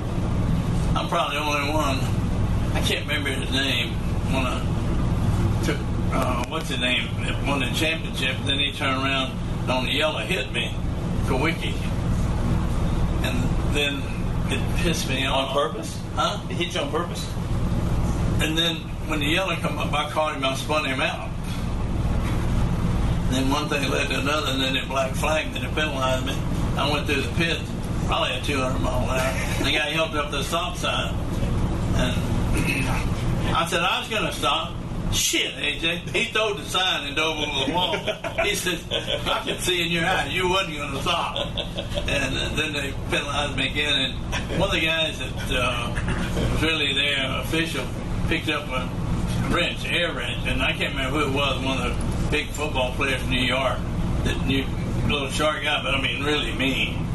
I'm probably the only one. I can't remember his name when I took what's his name? Won the championship. Then he turned around on the yellow, hit me, Kowicki, and then it pissed me off. On purpose? Huh? He hit you on purpose? And then when the yellow come up, I caught him. I spun him out. And then one thing led to another, and then they black flagged me. They penalized me. I went through the pit, probably at 200 miles an hour. The guy helped up the stop sign, and I said I was going to stop. Shit, AJ. He throwed the sign and dove over the wall. He said, I can see in your eyes you wasn't going to stop. And then they penalized me again. And one of the guys that was really there, official, picked up a wrench, air wrench, and I can't remember who it was, one of the big football players from New York, that knew, little short guy, but I mean really mean.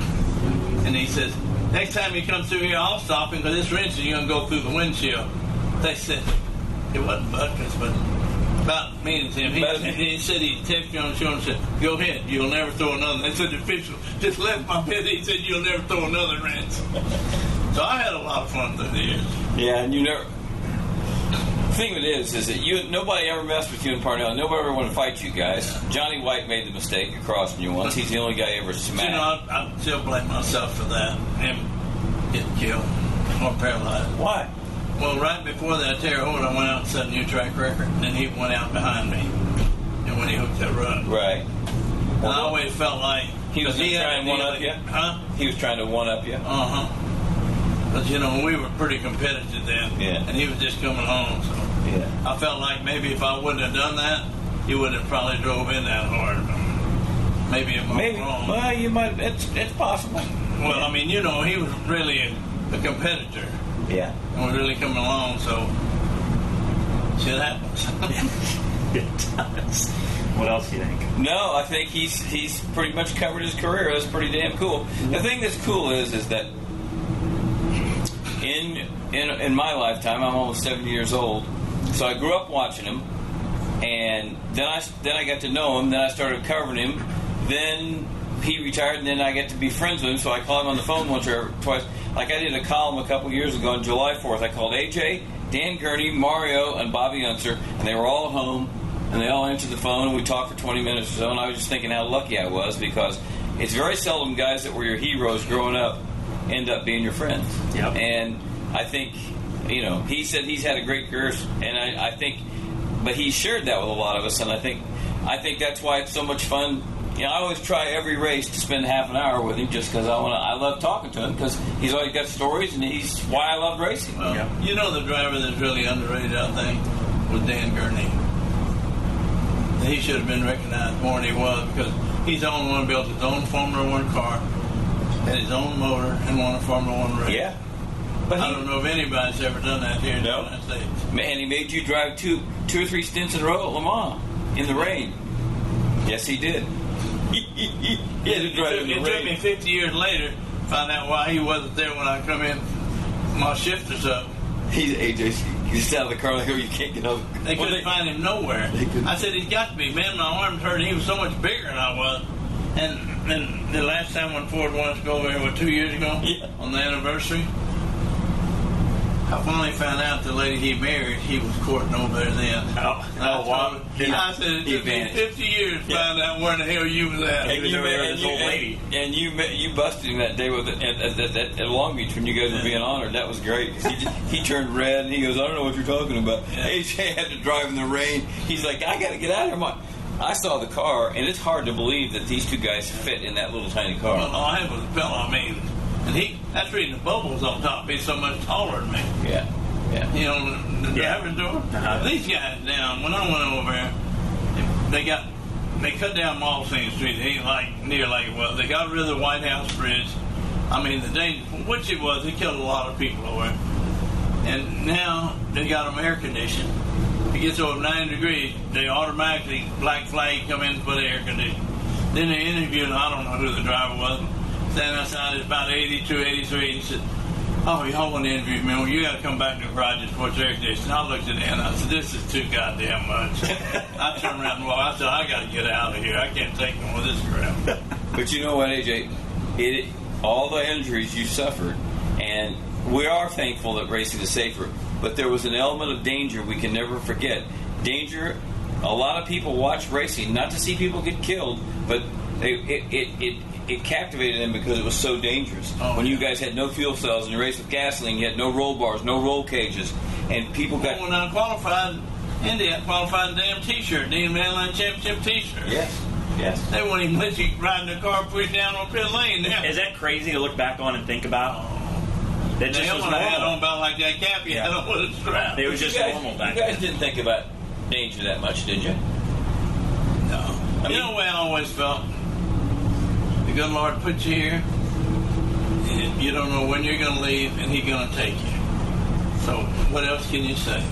And he says, next time he comes through here, I'll stop him because this wrench is going to go through the windshield. They said, it wasn't Butkus, but about me and him. He said he texted me on the shoulder and said, go ahead, you'll never throw another. They said the official just left my pit. He said, you'll never throw another wrench. So I had a lot of fun through the years. Yeah, and you never... thing of it is that nobody ever messed with you in Parnell. Nobody ever wanted to fight you guys. Johnny White made the mistake of crossing you once. He's the only guy ever smacked. I still blame myself for that. Him getting killed or paralyzed. Why? Well, right before that Terre Haute, I went out and set a new track record, and then he went out behind me. And when he hooked that rut. Right. And I always felt like he was trying to one-up you? Huh? He was trying to one-up you? Uh-huh. But, we were pretty competitive then. Yeah. And he was just coming home, so. Yeah. I felt like maybe if I wouldn't have done that, he wouldn't have probably drove in that hard. Maybe I'm wrong. Well, you might. It's possible. Well, I mean, he was really a competitor. Yeah. And was really coming along, so shit happens. It does. What else do you think? No, I think he's pretty much covered his career. That's pretty damn cool. The thing that's cool is that in my lifetime, I'm almost 70 years old, so I grew up watching him, and then I got to know him. Then I started covering him. Then he retired, and then I got to be friends with him. So I called him on the phone once or twice. Like I did a column a couple years ago on July 4th. I called AJ, Dan Gurney, Mario, and Bobby Unser, and they were all home. And they all answered the phone, and we talked for 20 minutes or so, and I was just thinking how lucky I was, because it's very seldom guys that were your heroes growing up end up being your friends. Yep. And I think, he said he's had a great career, and I think, but he shared that with a lot of us, and I think that's why it's so much fun. I always try every race to spend half an hour with him, just because I love talking to him, because he's always got stories, and he's why I love racing. Well, the driver that's really underrated, I think, was Dan Gurney. He should have been recognized more than he was, because he's the only one who built his own Formula One car, had his own motor, and won a Formula One race. Yeah. But I don't know if anybody's ever done that here in the United States. Man, he made you drive two or three stints in a row at Le Mans in the rain. Yes, he did. He had to drive in the rain. It took me 50 years later to find out why he wasn't there when I come in. My shifter's up. He's out of the car like, you can't get over. They couldn't find him nowhere. I said, he's got to be. Man, my arms hurt, and he was so much bigger than I was. And then the last time when Ford wanted to go over here, 2 years ago? Yeah. On the anniversary? I finally found out the lady he married, he was courting over there then. Wow. I said, it took me 50 years to find out where the hell you was at. And you busted him that day at Long Beach when you guys were being honored. That was great. He turned red and he goes, I don't know what you're talking about. Yeah. AJ had to drive in the rain. He's like, I got to get out of here. I saw the car, and it's hard to believe that these two guys fit in that little tiny car. Well, I was a fella, and that's reading the bubbles on top. He's so much taller than me. Yeah. The driver's door. These guys down. When I went over there, they cut down Molsing Street. It ain't near like it was. They got rid of the White House Bridge. The danger, which it was, it killed a lot of people over there. And now they got them air conditioned. If it gets over 90 degrees, they automatically black flag come in for the air conditioning. Then they interviewed, I don't know who the driver was. Standing outside, it's about 82, 83, and he said, oh, y'all want to interview me? Well, you got to come back to the garage and put your air conditioning. I looked at it and I said, this is too goddamn much. I turned around and walked. I said, I got to get out of here. I can't take no more of this crap. But you know what, AJ? All the injuries you suffered, and we are thankful that racing is safer, but there was an element of danger we can never forget. Danger, a lot of people watch racing, not to see people get killed, but it captivated them because it was so dangerous. When you guys had no fuel cells and you raced with gasoline, you had no roll bars, no roll cages, and people got... When I qualified Indy, I qualified in a damn T-shirt, the Mainline Championship T-shirt. Yes. They wouldn't even let you ride in the car push down on pit lane now. Is that crazy to look back on and think about? That just was normal. Had on about like that cap you had on with a strap. It was just normal back then. You guys didn't think about danger that much, did you? No. You know the way I always felt? The good Lord put you here, and you don't know when you're going to leave, and He's going to take you. So what else can you say?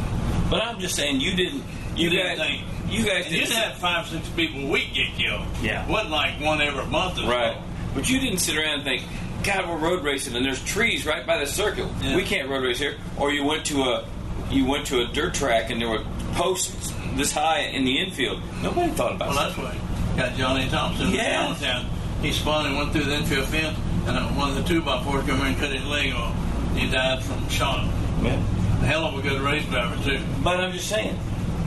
But I'm just saying, you didn't think. You guys didn't have 5-6 people a week get killed. Yeah. It wasn't like one every month or so. Right. But you didn't sit around and think, God, we're road racing and there's trees right by the circle. Yeah. We can't road race here. Or you went to a dirt track and there were posts this high in the infield. Nobody thought about that. Well, that's why got Johnny Thompson in downtown. He spun and went through the infield fence, and one of the 2x4 come in and cut his leg off. He died from shock. Yeah. hell of a good race driver, too. But I'm just saying,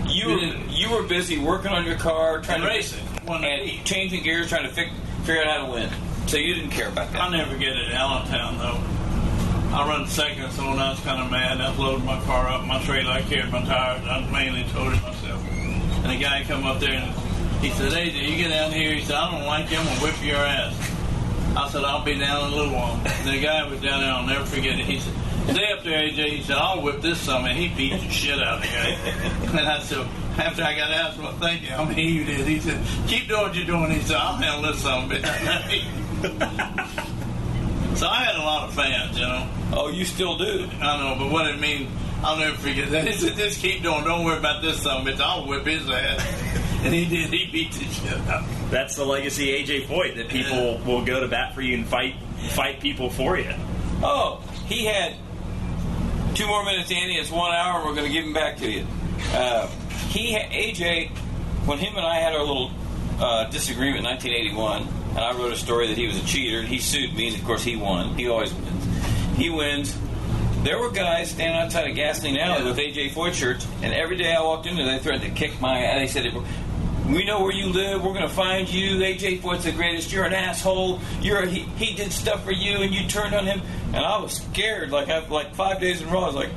you were busy working on your car, trying to race it, and changing gears, trying to figure out how to win. So you didn't care about that. I'll never get it in Allentown, though. I run second, so when I was kind of mad, I loaded my car up, my trailer, I carried my tires, I mainly towed it myself. And the guy come up there and he said, AJ, you get down here. He said, I don't like you, I'm going to whip your ass. I said, I'll be down in a little while. And the guy was down there, I'll never forget it. He said, stay up there, AJ. He said, I'll whip this son. And he beat the shit out of the guy. And I said, after I got out, I said, well, thank you. I mean, you did. He said, keep doing what you're doing. He said, I'll handle this son. So I had a lot of fans, you know. Oh, you still do? I know, but what it means, I'll never forget that. He said, just keep doing. Don't worry about this son, bitch. I'll whip his ass. And he did. He beat the shit out. That's the legacy AJ Foyt, that people will go to bat for you and fight people for you. Oh, he had 2 more minutes, Andy. It's 1 hour, and we're going to give him back to you. AJ, when him and I had our little disagreement in 1981, and I wrote a story that he was a cheater, and he sued me, and of course he won. He always wins. He wins. There were guys standing outside of Gasoline Alley with AJ Foyt shirts, and every day I walked in there, they threatened to kick my ass. They said, we know where you live. We're going to find you. AJ Foyt's the greatest. You're an asshole. He did stuff for you, and you turned on him. And I was scared. Like 5 days in a row, I was like,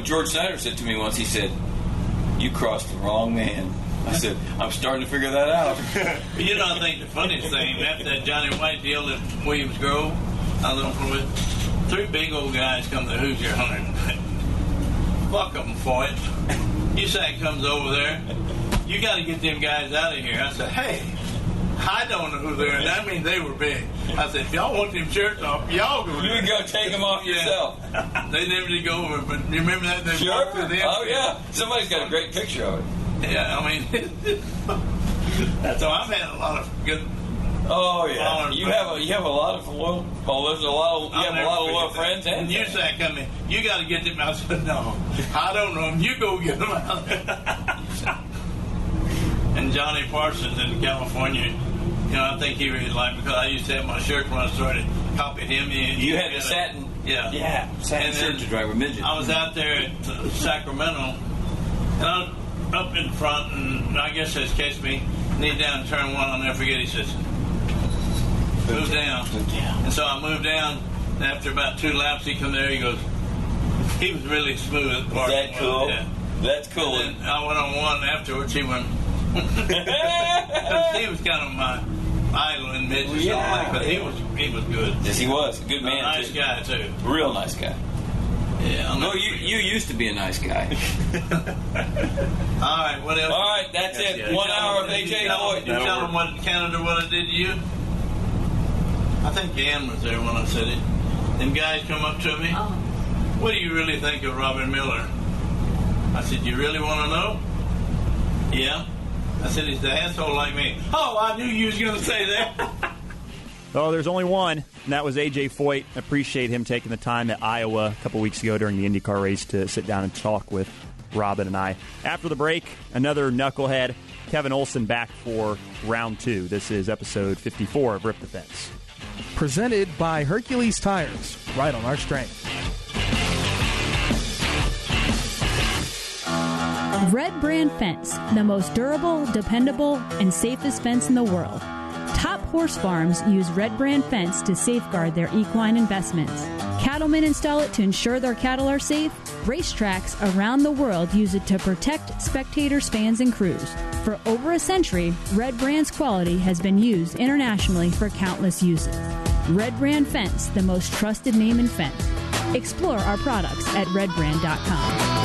George Snyder said to me once, he said, you crossed the wrong man. I said, I'm starting to figure that out. I think the funniest thing, after that Johnny White deal at Williams Grove, I was on with 3 big old guys come to Who's Your Hunter. Fuck them, Foyt. USAC comes over there. You got to get them guys out of here. I said, hey, I don't know who they are. That means they were big. I said, if y'all want them shirts off, y'all go. You would go take them off yourself. They never did go over, but you remember that? They walked through the Oh, yeah. Somebody's got a great picture of it. Yeah, I mean, so I've had a lot of good. Oh yeah, you have a lot of loyal. Oh, there's a lot of loyal friends. And USAC come in, you got to get them. I said, no, I don't know them. You go get them out. And Johnny Parsons in California, I think he really liked me because I used to have my shirt when I started copied him. You had the satin. Yeah, satin shirt to drive a midget. I was out there at Sacramento, and I was up in front, and I guess they catch me, knee down, turn one, I'll never forget, he says, move down. And so I moved down, and after about 2 laps, he come there, he goes, he was really smooth. Is that cool? Yeah. That's cool. And then I went on one afterwards, he went, he was kind of my idol in midget, but he was good. Yes, he was. A good man, nice guy, too. Real nice guy. Yeah, no, you used to be a nice guy. All right, what else? All right, that's it. 1 hour of AJ Foyt. You tell them what Canada, what it did to you? I think Ann was there when I said it. Them guys come up to me. Oh. What do you really think of Robin Miller? I said, you really want to know? Yeah. I said, he's the asshole like me. Oh, I knew you was going to say that. Oh, there's only one, and that was AJ Foyt. Appreciate him taking the time at Iowa a couple weeks ago during the IndyCar race to sit down and talk with Robin and I. After the break, another knucklehead, Kevin Olson, back for round 2. This is episode 54 of Rip the Fence. Presented by Hercules Tires, right on our strength. Red Brand Fence, the most durable, dependable, and safest fence in the world. Top horse farms use Red Brand Fence to safeguard their equine investments. Cattlemen install it to ensure their cattle are safe. Racetracks around the world use it to protect spectators, fans, and crews. For over a century, Red Brand's quality has been used internationally for countless uses. Red Brand Fence, the most trusted name in fence. Explore our products at redbrand.com.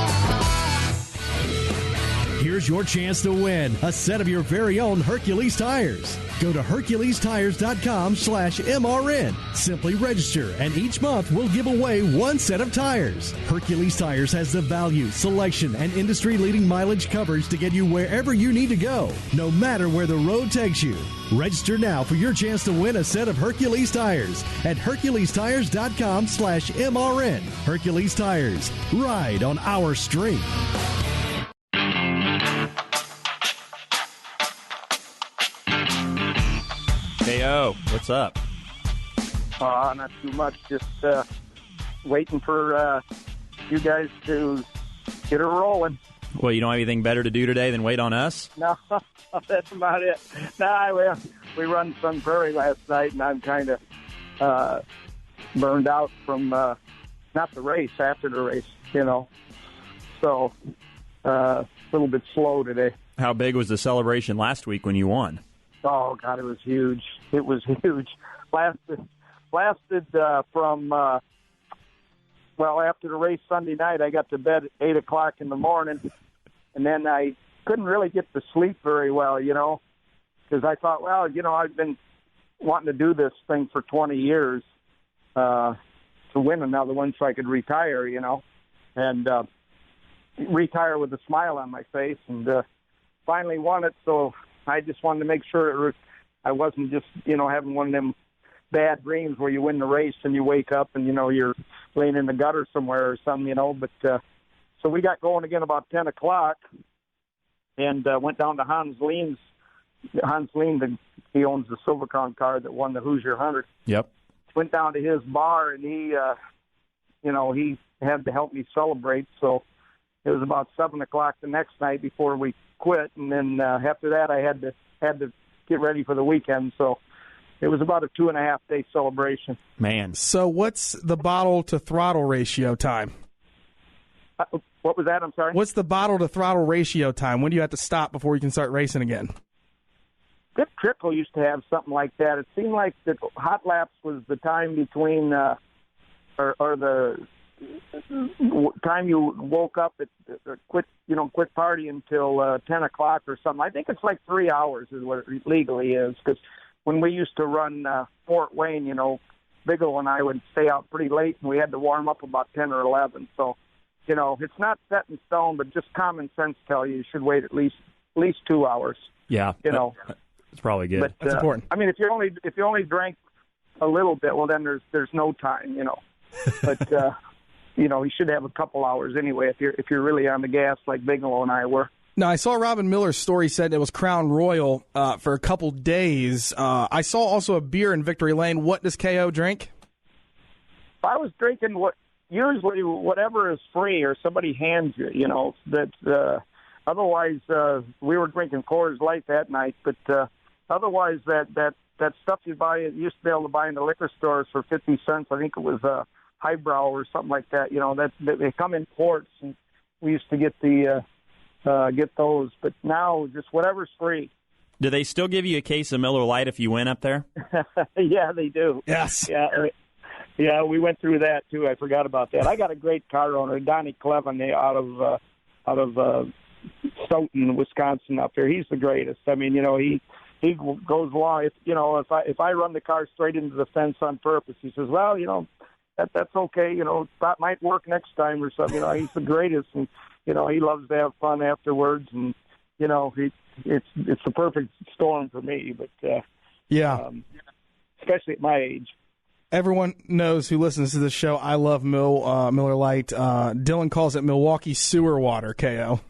Here's your chance to win a set of your very own Hercules tires. Go to HerculesTires.com/MRN. Simply register, and each month we'll give away 1 set of tires. Hercules Tires has the value, selection, and industry-leading mileage coverage to get you wherever you need to go, no matter where the road takes you. Register now for your chance to win a set of Hercules tires at HerculesTires.com/MRN. Hercules Tires. Ride on our street. Hey-o, what's up? Not too much. Just waiting for you guys to get her rolling. Well, you don't have anything better to do today than wait on us? No, that's about it. No, we run Sun Prairie last night, and I'm kind of burned out from not the race, after the race, So a little bit slow today. How big was the celebration last week when you won? Oh, God, it was huge. It was huge. Lasted from, after the race Sunday night, I got to bed at 8 o'clock in the morning, and then I couldn't really get to sleep very well, because I thought, I've been wanting to do this thing for 20 years to win another one so I could retire, and retire with a smile on my face, and finally won it, so I just wanted to make sure I wasn't just, having one of them bad dreams where you win the race and you wake up and, you're laying in the gutter somewhere or something, but so we got going again about 10 o'clock and went down to Hans Lean, he owns the Silver Crown car that won the Hoosier 100. Yep. Went down to his bar, and he had to help me celebrate. So it was about 7 o'clock the next night before we quit, and then after that, I had to get ready for the weekend. So it was about a 2.5-day celebration. Man. So what's the bottle to throttle ratio time? What was that? I'm sorry. What's the bottle to throttle ratio time? When do you have to stop before you can start racing again? Pip Trickle used to have something like that. It seemed like the hot laps was the time between, or the time you woke up at quit partying until 10 o'clock or something. I think it's like 3 hours is what it legally is. Because when we used to run Fort Wayne, Bigelow and I would stay out pretty late, and we had to warm up about 10 or 11. So, it's not set in stone, but just common sense tell you should wait at least 2 hours. Yeah. It's probably good. But, that's important. I mean, if you only drank a little bit, well, then there's no time, But you should have a couple hours anyway if you're really on the gas like Bigelow and I were. Now, I saw Robin Miller's story said it was Crown Royal for a couple days. I saw also a beer in Victory Lane. What does KO drink? I was drinking usually whatever is free or somebody hands you. Otherwise, we were drinking Coors Light that night, but otherwise, that stuff you used to be able to buy in the liquor stores for 50 cents. I think it was Highbrow or something like that. They come in quarts, and we used to get those. But now, just whatever's free. Do they still give you a case of Miller Lite if you win up there? Yeah, they do. Yes. Yeah, we went through that too. I forgot about that. I got a great car owner, Donnie Clevin, out of Stoughton, Wisconsin, up there. He's the greatest. I mean, he goes along. If I run the car straight into the fence on purpose, he says, "Well, that's okay. That might work next time or something." He's the greatest, and he loves to have fun afterwards, and it's the perfect storm for me. But especially at my age. Everyone knows who listens to this show. I love Miller Lite. Dylan calls it Milwaukee sewer water. KO.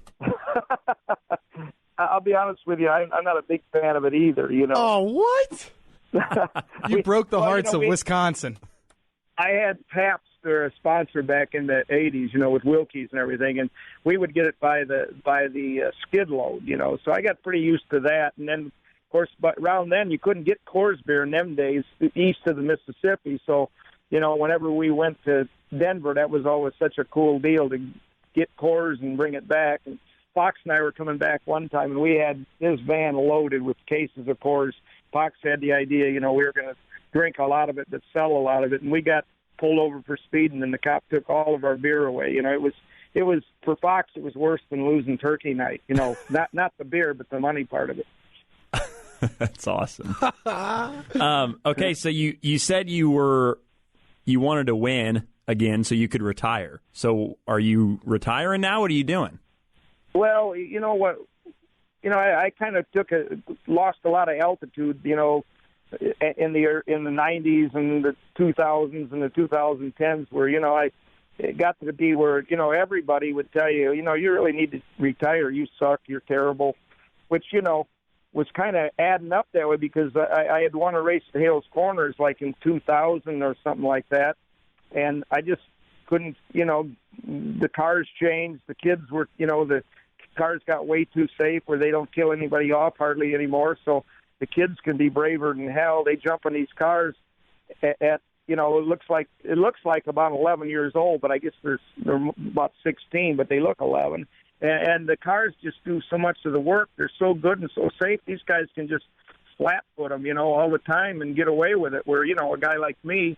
I'll be honest with you. I'm not a big fan of it either. Oh, what? You broke the hearts of Wisconsin. I had Pabst, their sponsor, back in the '80s. With Wilkie's and everything, and we would get it by the skid load. So I got pretty used to that. And then, of course, but around then you couldn't get Coors beer in them days east of the Mississippi. So, whenever we went to Denver, that was always such a cool deal to get Coors and bring it back. And Fox and I were coming back one time, and we had his van loaded with cases of Coors. Fox had the idea, we were going to drink a lot of it but sell a lot of it, and we got pulled over for speeding, and the cop took all of our beer away. It was for Fox, it was worse than losing Turkey Night. Not the beer, but the money part of it. That's awesome. Okay, so you said you wanted to win again so you could retire. So are you retiring now? What are you doing? Well, you know what? I kind of lost a lot of altitude, in the 90s and the 2000s and the 2010s where, it got to be where, everybody would tell you, you really need to retire. You suck. You're terrible, which, was kind of adding up that way because I had won a race to Hales Corners like in 2000 or something like that. And I just couldn't, the cars changed. The kids were, the cars got way too safe where they don't kill anybody off hardly anymore. So the kids can be braver than hell. They jump in these cars at it looks like about 11 years old, but I guess they're about 16, but they look 11. And the cars just do so much of the work. They're so good and so safe. These guys can just flat foot them, all the time and get away with it. Where, a guy like me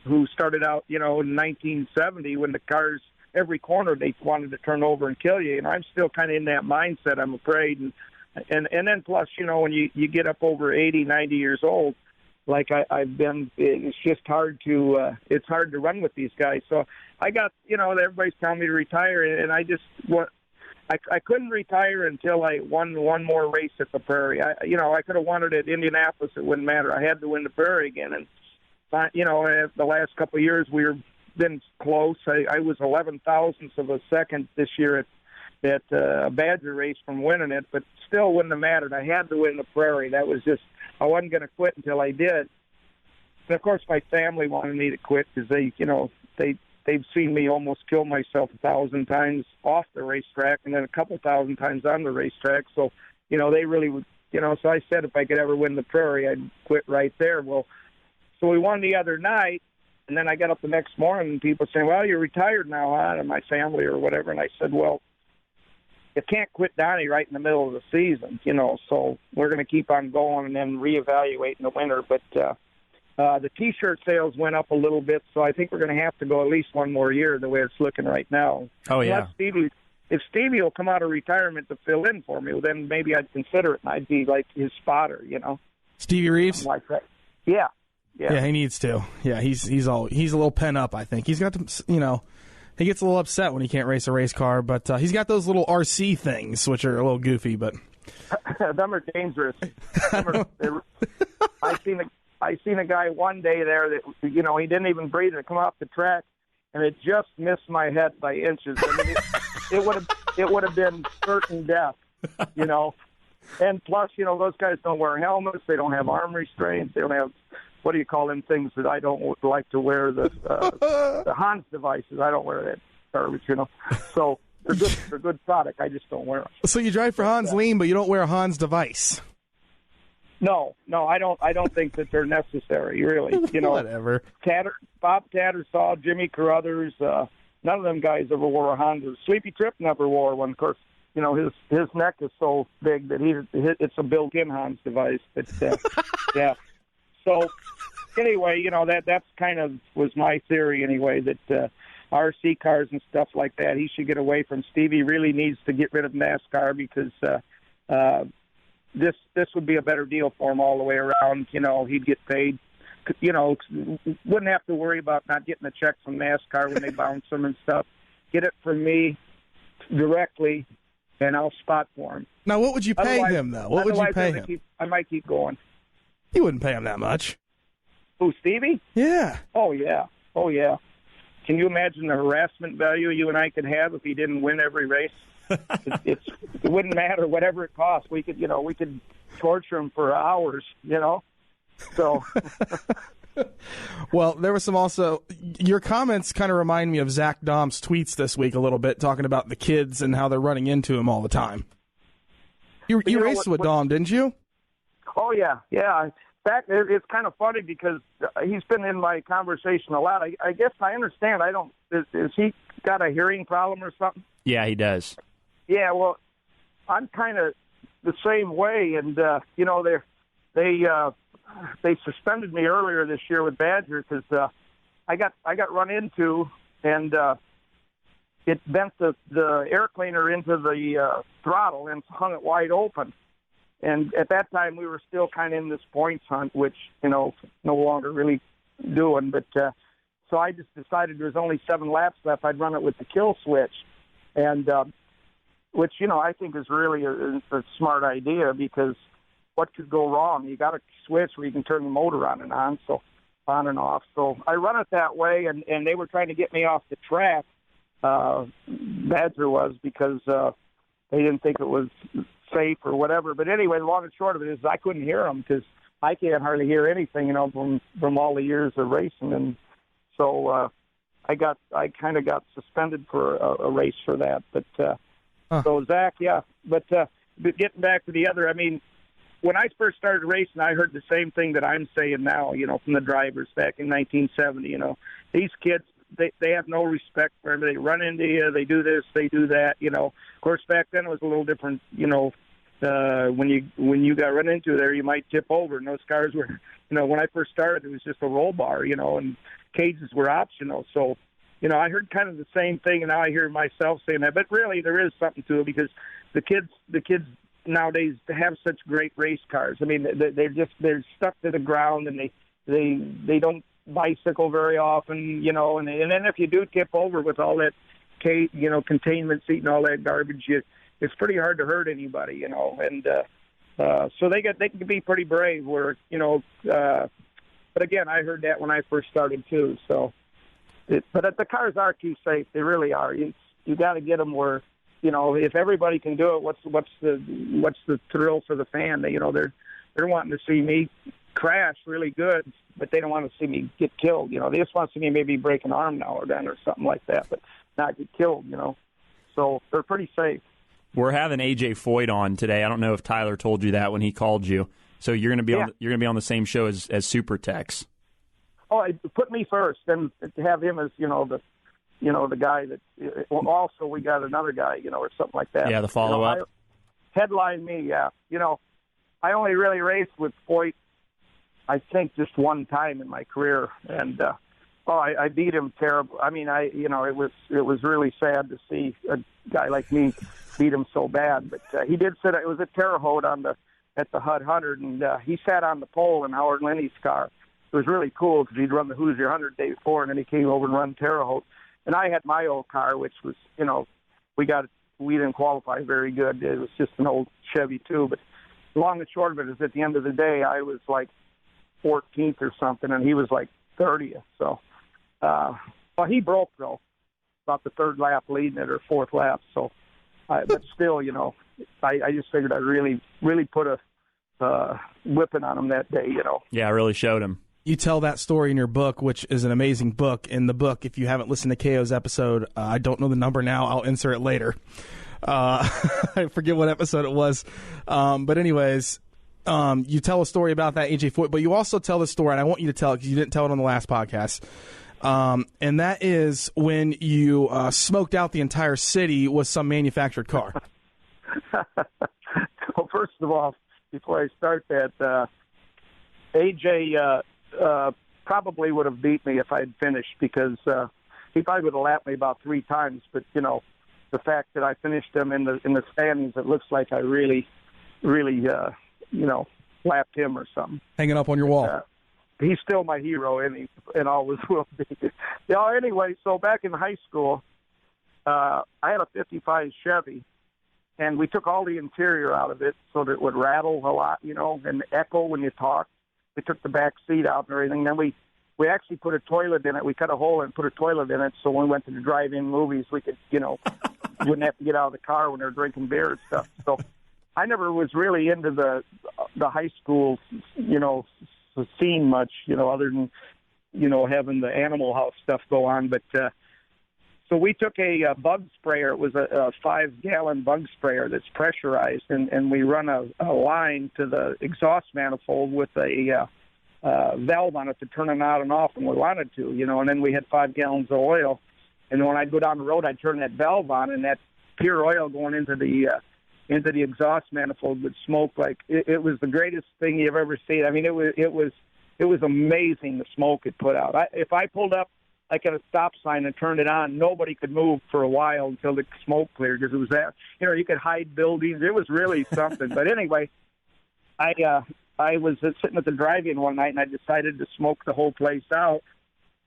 who started out, in 1970 when the cars, every corner they wanted to turn over and kill you. And I'm still kind of in that mindset, I'm afraid. And then plus, when you get up over 80, 90 years old, like I've been, it's just hard to run with these guys. So I got, everybody's telling me to retire, and I just I couldn't retire until I won one more race at the Prairie. I could have won it at Indianapolis. It wouldn't matter. I had to win the Prairie again. And, the last couple of years we were been close. I was 11 thousandths of a second this year at a Badger race from winning it, but still wouldn't have mattered. I had to win the Prairie. That was just, I wasn't going to quit until I did. And, of course, my family wanted me to quit because they've seen me almost kill myself 1,000 times off the racetrack and then a couple thousand times on the racetrack. So, they really would, so I said if I could ever win the Prairie, I'd quit right there. Well, so we won the other night, and then I got up the next morning and people saying, well, you're retired now, huh? And my family or whatever. And I said, well, you can't quit Donnie right in the middle of the season, so we're going to keep on going and then reevaluate in the winter. But the T-shirt sales went up a little bit, so I think we're going to have to go at least one more year the way it's looking right now. Oh, yeah. If Stevie will come out of retirement to fill in for me, well, then maybe I'd consider it, and I'd be like his spotter, Stevie Reeves? Like that. Yeah. Yeah, he needs to. Yeah, he's a little pent up, I think. He's got to, he gets a little upset when he can't race a race car, but he's got those little RC things, which are a little goofy, but them are dangerous. I seen a guy one day there that he didn't even breathe to come off the track, and it just missed my head by inches. I mean, it would have been certain death, And plus, those guys don't wear helmets. They don't have arm restraints. They don't have, what do you call them things that I don't like to wear, the Hans devices. I don't wear that garbage, So they're good product. I just don't wear them. So you drive for Hans Lean, but you don't wear a Hans device. No, I don't think that they're necessary, really. Whatever. Bob Tattersall, Jimmy Carruthers, none of them guys ever wore a Honda. Sleepy Trip never wore one. Of course, his neck is so big that it's a built-in Hans device. But yeah. So anyway, that's kind of was my theory anyway, that RC cars and stuff like that, he should get away from. Stevie really needs to get rid of NASCAR because this would be a better deal for him all the way around. He'd get paid. Wouldn't have to worry about not getting a check from NASCAR when they bounce him and stuff. Get it from me directly, and I'll spot for him. Now, what would you pay him, though? What would you pay him? I might keep going. You wouldn't pay him that much. Who, Stevie? Yeah. Oh, yeah. Can you imagine the harassment value you and I could have if he didn't win every race? It wouldn't matter, whatever it costs. We could torture him for hours, So. Well, there was some also, your comments kind of remind me of Zach Dom's tweets this week a little bit, talking about the kids and how they're running into him all the time. You raced with Dom, didn't you? Oh, yeah. In fact, it's kind of funny because he's been in my conversation a lot. I guess I understand. Is he got a hearing problem or something? Yeah, he does. Yeah, well, I'm kind of the same way, and they suspended me earlier this year with Badger because I got run into, and it bent the air cleaner into the throttle and hung it wide open. And at that time, we were still kind of in this points hunt, which no longer really doing. But so I just decided there's only 7 laps left. I'd run it with the kill switch, and which I think is really a smart idea because what could go wrong? You got a switch where you can turn the motor on and on and off. So I run it that way, and they were trying to get me off the track. Badger was because they didn't think it was safe or whatever. But anyway, the long and short of it is I couldn't hear them because I can't hardly hear anything, from all the years of racing. And so I kind of got suspended for a race for that. But so Zach, yeah. But getting back to the other, I mean, when I first started racing, I heard the same thing that I'm saying now, from the drivers back in 1970. These kids, they have no respect for them. They run into you, they do this, they do that. Of course, back then it was a little different. When you got run into there, you might tip over, and those cars were, when I first started, it was just a roll bar, and cages were optional. So, I heard kind of the same thing, and now I hear myself saying that. But really, there is something to it, because the kids nowadays have such great race cars. I mean, they're stuck to the ground, and they don't bicycle very often, and then if you do tip over with all that, containment seat and all that garbage, it's pretty hard to hurt anybody, and so they can be pretty brave. Where but again, I heard that when I first started too. So, but the cars are too safe. They really are. You got to get them where, if everybody can do it, what's the thrill for the fan? They're wanting to see me crash really good, but they don't want to see me get killed. They just want to see me maybe break an arm now or then or something like that, but not get killed. So they're pretty safe. We're having AJ Foyt on today. I don't know if Tyler told you that when he called you. So you're going to be on the same show as Super Tex. Oh, put me first, and to have him as the guy that. Also, we got another guy, or something like that. Yeah, the follow up. Headline me, yeah. I only really raced with Foyt, I think, just one time in my career, and I beat him terrible. I mean, it was really sad to see a guy like me beat him so bad. But he did sit. It was a Terre Haute at the HUD 100, and he sat on the pole in Howard Linney's car. It was really cool because he'd run the Hoosier 100 the day before, and then he came over and run Terre Haute. And I had my old car, which was, we didn't qualify very good. It was just an old Chevy too. But long and short of it is, at the end of the day, I was like 14th or something, and he was like 30th. So, he broke though, about the third lap leading it, or fourth lap. So, but still, I just figured I'd really put a whipping on him that day. Yeah, I really showed him. You tell that story in your book, which is an amazing book. In the book, if you haven't listened to KO's episode, I don't know the number now. I'll insert it later. I forget what episode it was. But anyways, you tell a story about that AJ Foyt, but you also tell the story, and I want you to tell it because you didn't tell it on the last podcast. And that is when you smoked out the entire city with some manufactured car. Well, first of all, before I start that, AJ probably would have beat me if I had finished, because he probably would have lapped me about 3 times. But the fact that I finished him in the standings, it looks like I really lapped him or something. Hanging up on your wall. He's still my hero, and always will be. Anyway, so back in high school, I had a 55 Chevy, and we took all the interior out of it so that it would rattle a lot, and echo when you talk. We took the back seat out and everything. Then we actually put a toilet in it. We cut a hole and put a toilet in it, so when we went to the drive-in movies, we could, wouldn't have to get out of the car when they were drinking beer and stuff. So I never was really into the high school, scene much, other than, having the Animal House stuff go on. But so we took a bug sprayer. It was a 5-gallon bug sprayer that's pressurized, and we run a line to the exhaust manifold with a valve on it to turn it on and off when we wanted to, and then we had 5 gallons of oil. And when I'd go down the road, I'd turn that valve on, and that pure oil going into the exhaust manifold would smoke like it was the greatest thing you've ever seen. I mean, it was amazing, the smoke it put out. If I pulled up like at a stop sign and turned it on, nobody could move for a while until the smoke cleared, because it was that, you could hide buildings. It was really something. But anyway, I was sitting at the drive-in one night, and I decided to smoke the whole place out.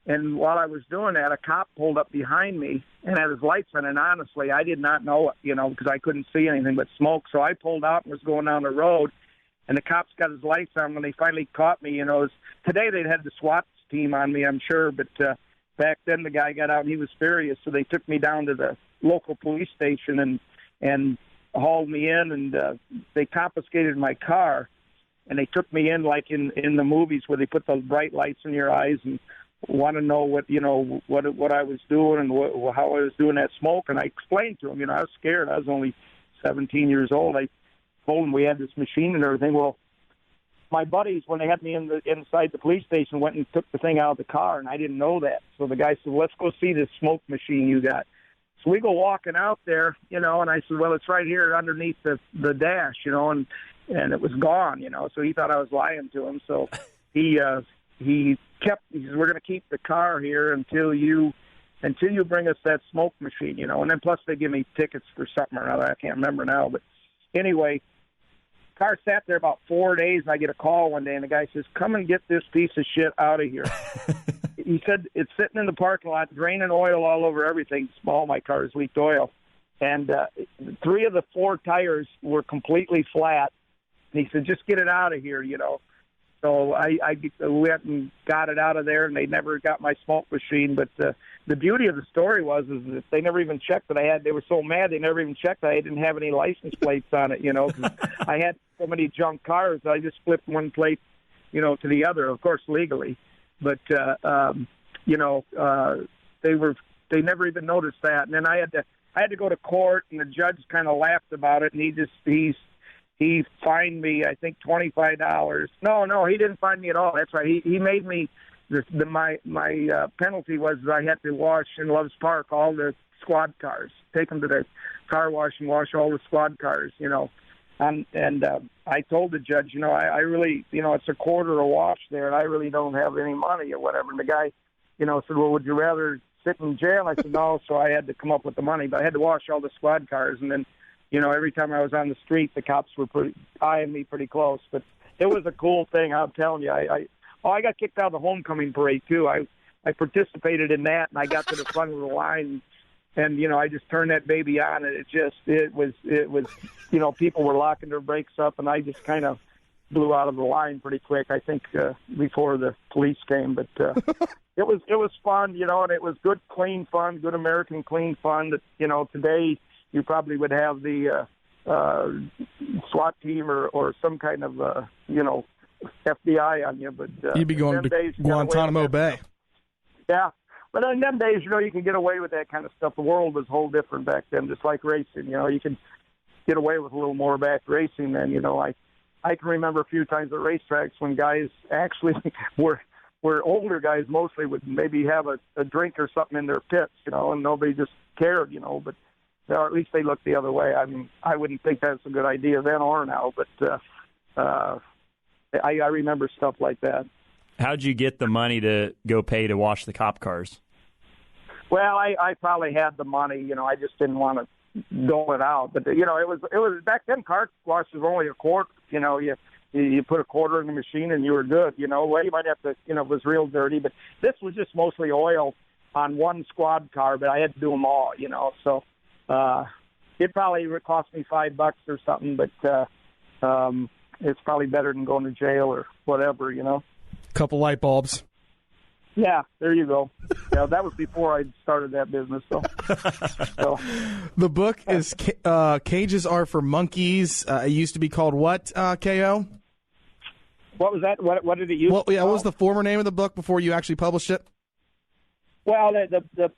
And while I was doing that, a cop pulled up behind me and had his lights on. And honestly, I did not know it, because I couldn't see anything but smoke. So I pulled out and was going down the road, and the cops got his lights on. When they finally caught me, today they'd had the SWAT team on me, I'm sure, but back then the guy got out and he was furious. So they took me down to the local police station and hauled me in, and they confiscated my car. And they took me in like in the movies where they put the bright lights in your eyes and want to know what I was doing and how I was doing that smoke. And I explained to him, I was scared. I was only 17 years old. I told him we had this machine and everything. Well, my buddies, when they had me inside the police station, went and took the thing out of the car, and I didn't know that. So the guy said, let's go see this smoke machine you got. So we go walking out there, and I said, well, it's right here underneath the dash, and it was gone, So he thought I was lying to him. So he said, we're going to keep the car here until you bring us that smoke machine, And then plus they give me tickets for something or other. I can't remember now. But anyway, car sat there about 4 days, and I get a call one day, and the guy says, come and get this piece of shit out of here. He said, it's sitting in the parking lot, draining oil all over everything. All my cars leaked oil. And 3 of the 4 tires were completely flat. And he said, just get it out of here, So I went and got it out of there, and they never got my smoke machine. But the beauty of the story is that they never even checked that I had. They were so mad they never even checked that I didn't have any license plates on it. 'Cause I had so many junk cars. I just flipped one plate, to the other, of course legally. But they never even noticed that. And then I had to go to court, and the judge kind of laughed about it, and he fined me, I think, $25. No, he didn't fine me at all. That's right. He made me my penalty was I had to wash in Loves Park all the squad cars, take them to the car wash and wash all the squad cars, And I told the judge, I really, it's a quarter a wash there, and I really don't have any money or whatever. And the guy, said, well, would you rather sit in jail? I said, no. So I had to come up with the money, but I had to wash all the squad cars, and then. Every time I was on the street, the cops were eyeing me pretty close. But it was a cool thing, I'm telling you. I got kicked out of the homecoming parade, too. I participated in that, and I got to the front of the line, and, I just turned that baby on, and it was people were locking their brakes up, and I just kind of blew out of the line pretty quick, I think, before the police came. But it was fun, and it was good, clean fun, good American clean fun that, today – you probably would have the SWAT team or some kind of, FBI on you. But you'd be going to Guantanamo Bay. Yeah. But in them days, you can get away with that kind of stuff. The world was a whole different back then, just like racing. You can get away with a little more back racing then. I can remember a few times at racetracks when guys actually were older guys mostly would maybe have a drink or something in their pits, and nobody just cared, but or at least they looked the other way. I mean, I wouldn't think that's a good idea then or now, but I remember stuff like that. How'd you get the money to go pay to wash the cop cars? Well, I probably had the money. I just didn't want to dole it out. But it was back then. Car wash was only a quarter. You put a quarter in the machine and you were good. Well, you might have to. It was real dirty, but this was just mostly oil on one squad car. But I had to do them all. So. It probably would cost me $5 or something, but it's probably better than going to jail or whatever, Couple light bulbs. Yeah, there you go. Yeah, that was before I started that business. So. The book is Cages Are for Monkeys. It used to be called what, K.O.? What was that? What did it used to be what was the former name of the book before you actually published it? Well, the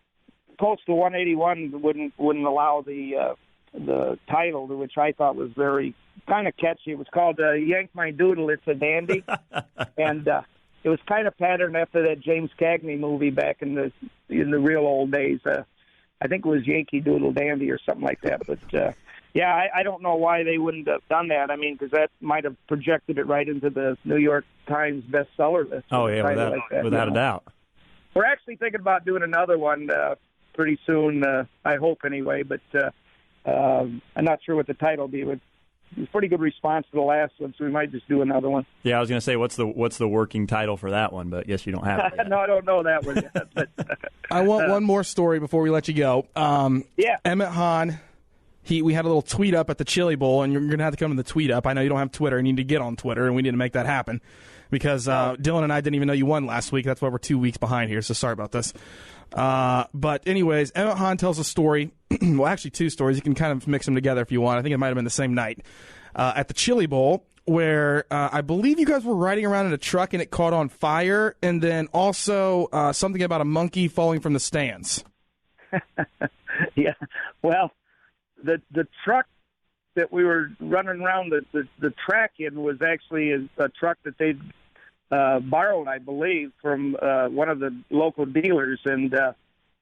Postal 181 wouldn't allow the title, which I thought was very kind of catchy. It was called Yank My Doodle, It's a Dandy. And it was kind of patterned after that James Cagney movie back in the real old days. I think it was Yankee Doodle Dandy or something like that. But, I don't know why they wouldn't have done that. I mean, because that might have projected it right into the New York Times bestseller list. Oh, yeah, without a doubt. We're actually thinking about doing another one pretty soon, I hope anyway, but I'm not sure what the title will be. It was a pretty good response to the last one, so we might just do another one. Yeah, I was going to say, what's the working title for that one, but yes, you don't have it yet. No, I don't know that one yet. But, I want one more story before we let you go. Yeah. Emmett Hahn, we had a little tweet up at the Chili Bowl, and you're going to have to come to the tweet up. I know you don't have Twitter. You need to get on Twitter, and we need to make that happen because Dylan and I didn't even know you won last week. That's why we're 2 weeks behind here, so sorry about this. But anyways, Emmett Hahn tells a story. Well, actually 2 stories. You can kind of mix them together if you want. I think it might have been the same night. At the Chili Bowl, where I believe you guys were riding around in a truck and it caught on fire, and then also something about a monkey falling from the stands. Yeah, well, the truck that we were running around the track in was actually a truck that they'd borrowed, I believe, from one of the local dealers, and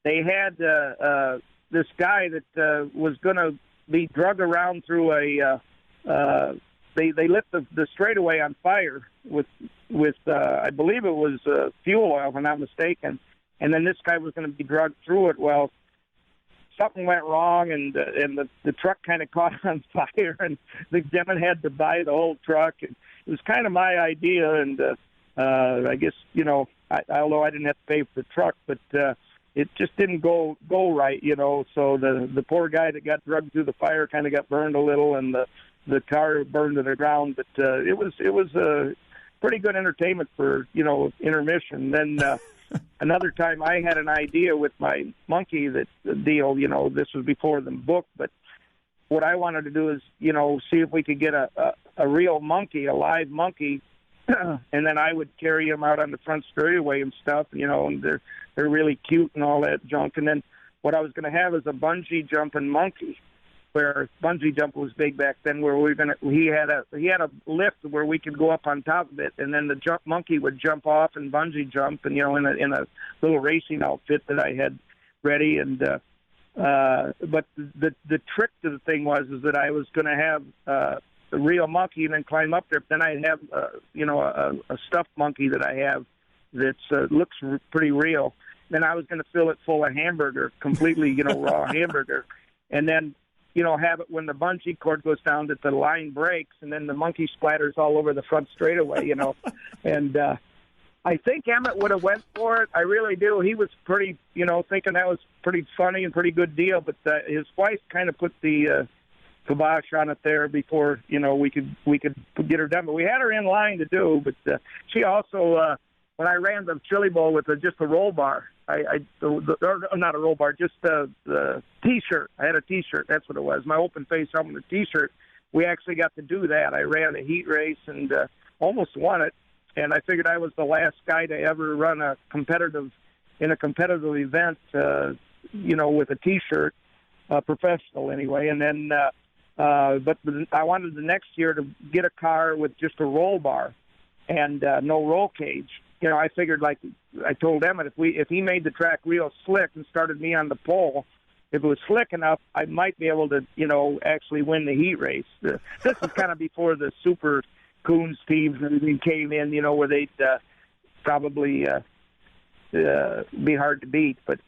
they had this guy that was going to be drug around through a. They lit the straightaway on fire with I believe it was fuel oil, if I'm not mistaken, and then this guy was going to be drugged through it. Well, something went wrong, and the truck kind of caught on fire, and the gentleman had to buy the whole truck. And it was kind of my idea, and I guess, although I didn't have to pay for the truck, but it just didn't go right, So the poor guy that got drugged through the fire kind of got burned a little, and the car burned to the ground. But it was a pretty good entertainment for intermission. Then. Another time I had an idea with my monkey that the deal, this was before the book, but what I wanted to do is, see if we could get a real monkey, a live monkey, and then I would carry him out on the front straightaway and stuff, and they're really cute and all that junk. And then what I was going to have is a bungee jumping monkey, where bungee jump was big back then, where he had a lift where we could go up on top of it, and then the monkey would jump off and bungee jump, and in a little racing outfit that I had ready. And but the trick to the thing was that I was going to have the real monkey and then climb up there. But then I'd have a stuffed monkey that I have that looks pretty real. Then I was going to fill it full of hamburger, completely raw hamburger, and then have it when the bungee cord goes down that the line breaks, and then the monkey splatters all over the front straightaway, And I think Emmett would have went for it. I really do. He was pretty, thinking that was pretty funny and pretty good deal. But his wife kind of put the kibosh on it there before, we could get her done. But we had her in line to do. But she also, when I ran the chili bowl with just a roll bar, not a roll bar, just the T-shirt. I had a T-shirt. That's what it was. My open face helmet and T-shirt. We actually got to do that. I ran a heat race and almost won it. And I figured I was the last guy to ever run a competitive event, with a T-shirt, professional anyway. And then, but I wanted the next year to get a car with just a roll bar and no roll cage. I figured, like I told Emmett, if he made the track real slick and started me on the pole, if it was slick enough, I might be able to, actually win the heat race. This is kind of before the Super Coons teams and everything came in, where they'd probably be hard to beat. But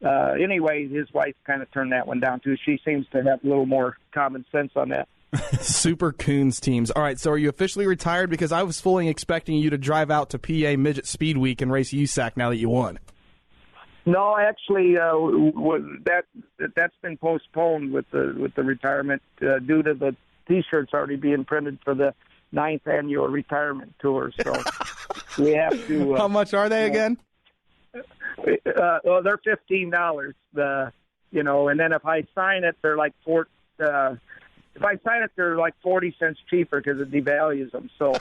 anyway, his wife kind of turned that one down, too. She seems to have a little more common sense on that. Super Coons teams. All right, so are you officially retired? Because I was fully expecting you to drive out to PA Midget Speed Week and race USAC now that you won. No, actually, that's been postponed with the retirement due to the T-shirts already being printed for the 9th annual retirement tour. So we have to. How much are they again? They're $15. And then if I sign it, they're like if I sign it, they're like 40 cents cheaper because it devalues them. So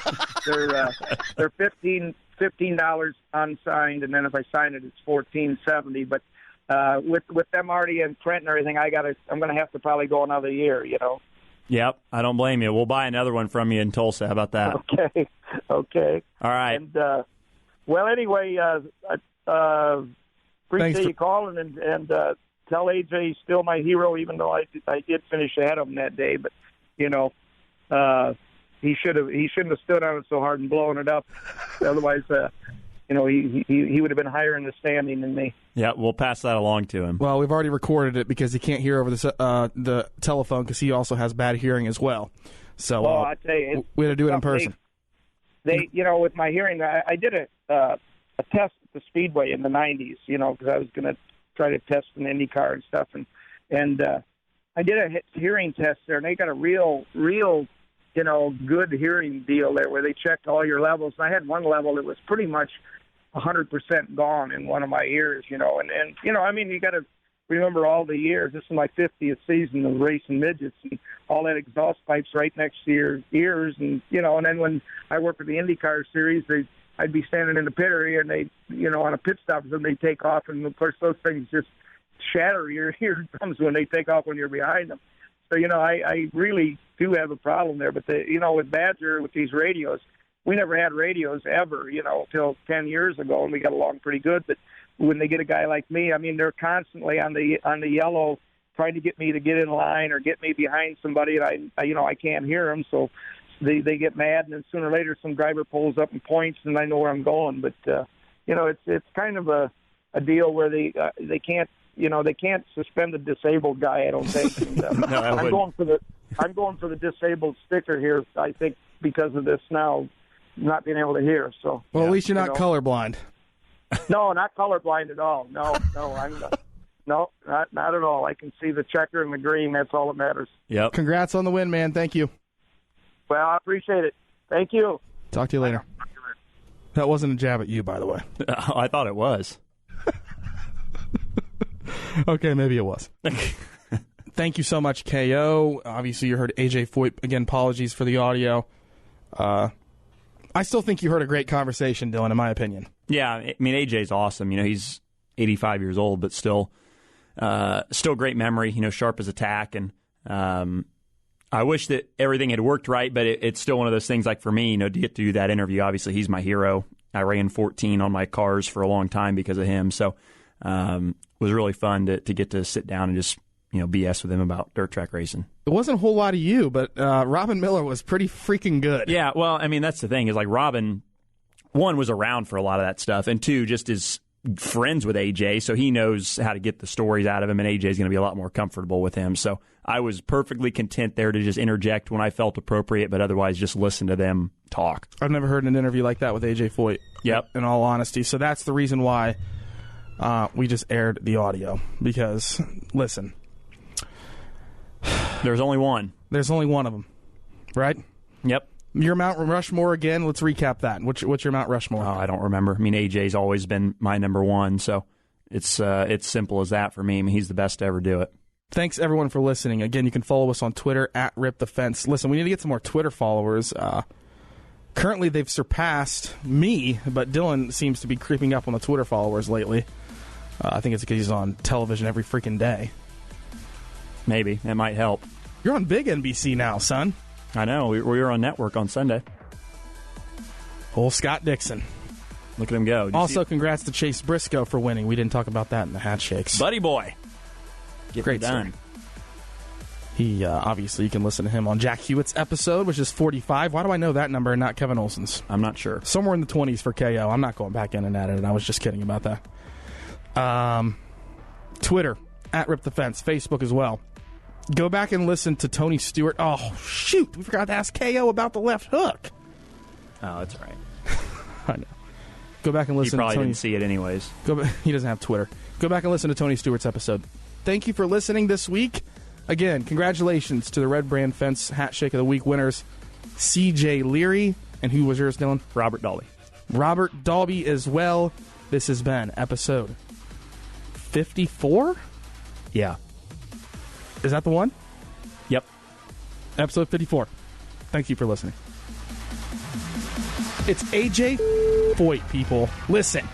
they're $15 unsigned, and then if I sign it, it's $14.70. But with them already in print and everything, I'm gonna have to probably go another year. Yep, I don't blame you. We'll buy another one from you in Tulsa. How about that? Okay. All right. And well, anyway, appreciate you calling and tell AJ he's still my hero, even though I did finish ahead of him that day. But he shouldn't have stood on it so hard and blown it up. Otherwise, he would have been higher in the standing than me. Yeah, we'll pass that along to him. Well, we've already recorded it because he can't hear over the telephone because he also has bad hearing as well. So I tell you, we had to do it in person. They with my hearing, I did a test at the Speedway in the 90s, because I was going to try to test an IndyCar and stuff, and I did a hearing test there, and they got a real good hearing deal there where they checked all your levels. And I had one level that was pretty much 100% gone in one of my ears, and I mean, you got to remember all the years. This is my 50th season of racing midgets, and all that exhaust pipes right next to your ears, and and then when I worked for the IndyCar series, I'd be standing in the pit area, and they, on a pit stop, and they take off, and of course those things just shatter your eardrums when they take off when you're behind them. So I really do have a problem there. But with Badger, with these radios, we never had radios ever, till 10 years ago, and we got along pretty good. But when they get a guy like me, I mean, they're constantly on the yellow trying to get me to get in line or get me behind somebody, and I can't hear them, so they get mad, and then sooner or later some driver pulls up and points, and I know where I'm going. But it's kind of a deal where they can't they can't suspend a disabled guy, I don't think. And, I'm going for the disabled sticker here, I think, because of this now not being able to hear. So well, at least you're not colorblind. No, not colorblind at all. No, I'm not at all. I can see the checker and the green. That's all that matters. Yep. Congrats on the win, man. Thank you. Well, I appreciate it. Thank you. Talk to you later. That wasn't a jab at you, by the way. I thought it was. Okay, maybe it was. Thank you so much, KO. Obviously, you heard AJ Foyt. Again, apologies for the audio. I still think you heard a great conversation, Dylan, in my opinion. Yeah, I mean, AJ's awesome. He's 85 years old, but still great memory, sharp as a tack. And I wish that everything had worked right, but it's still one of those things, like for me, to get to do that interview, obviously he's my hero. I ran 14 on my cars for a long time because of him. So it was really fun to get to sit down and just, BS with him about dirt track racing. It wasn't a whole lot of you, but Robin Miller was pretty freaking good. Yeah, well, I mean, that's the thing, is like Robin, one, was around for a lot of that stuff, and two, just is friends with AJ, so he knows how to get the stories out of him, and AJ's going to be a lot more comfortable with him. So I was perfectly content there to just interject when I felt appropriate, but otherwise just listen to them talk. I've never heard an interview like that with AJ Foyt. Yep. In all honesty. So that's the reason why we just aired the audio. Because, listen. There's only one. There's only one of them. Right? Yep. Your Mount Rushmore again. Let's recap that. What's your Mount Rushmore? Oh, I don't remember. I mean, AJ's always been my number one, so it's simple as that for me. I mean, he's the best to ever do it. Thanks, everyone, for listening. Again, you can follow us on Twitter, @RipTheFence. Listen, we need to get some more Twitter followers. Currently, they've surpassed me, but Dylan seems to be creeping up on the Twitter followers lately. I think it's because he's on television every freaking day. Maybe. That might help. You're on big NBC now, son. I know. We were on network on Sunday. Old Scott Dixon. Look at him go. Also, congrats to Chase Briscoe for winning. We didn't talk about that in the hat shakes. Buddy boy. Great done. He, obviously, you can listen to him on Jack Hewitt's episode, which is 45. Why do I know that number and not Kevin Olson's? I'm not sure. Somewhere in the 20s for KO. I'm not going back in and at it. I was just kidding about that. Twitter, @RipTheFence. Facebook as well. Go back and listen to Tony Stewart. Oh, shoot. We forgot to ask KO about the left hook. Oh, that's right. I know. Go back and listen to Tony. He probably didn't see it anyways. He doesn't have Twitter. Go back and listen to Tony Stewart's episode. Thank you for listening this week. Again, congratulations to the Red Brand Fence Hat Shake of the Week winners, CJ Leary. And who was yours, Dylan? Robert Dalby. Robert Dalby as well. This has been episode 54? Yeah. Is that the one? Yep. Episode 54. Thank you for listening. It's AJ Foyt, people. Listen.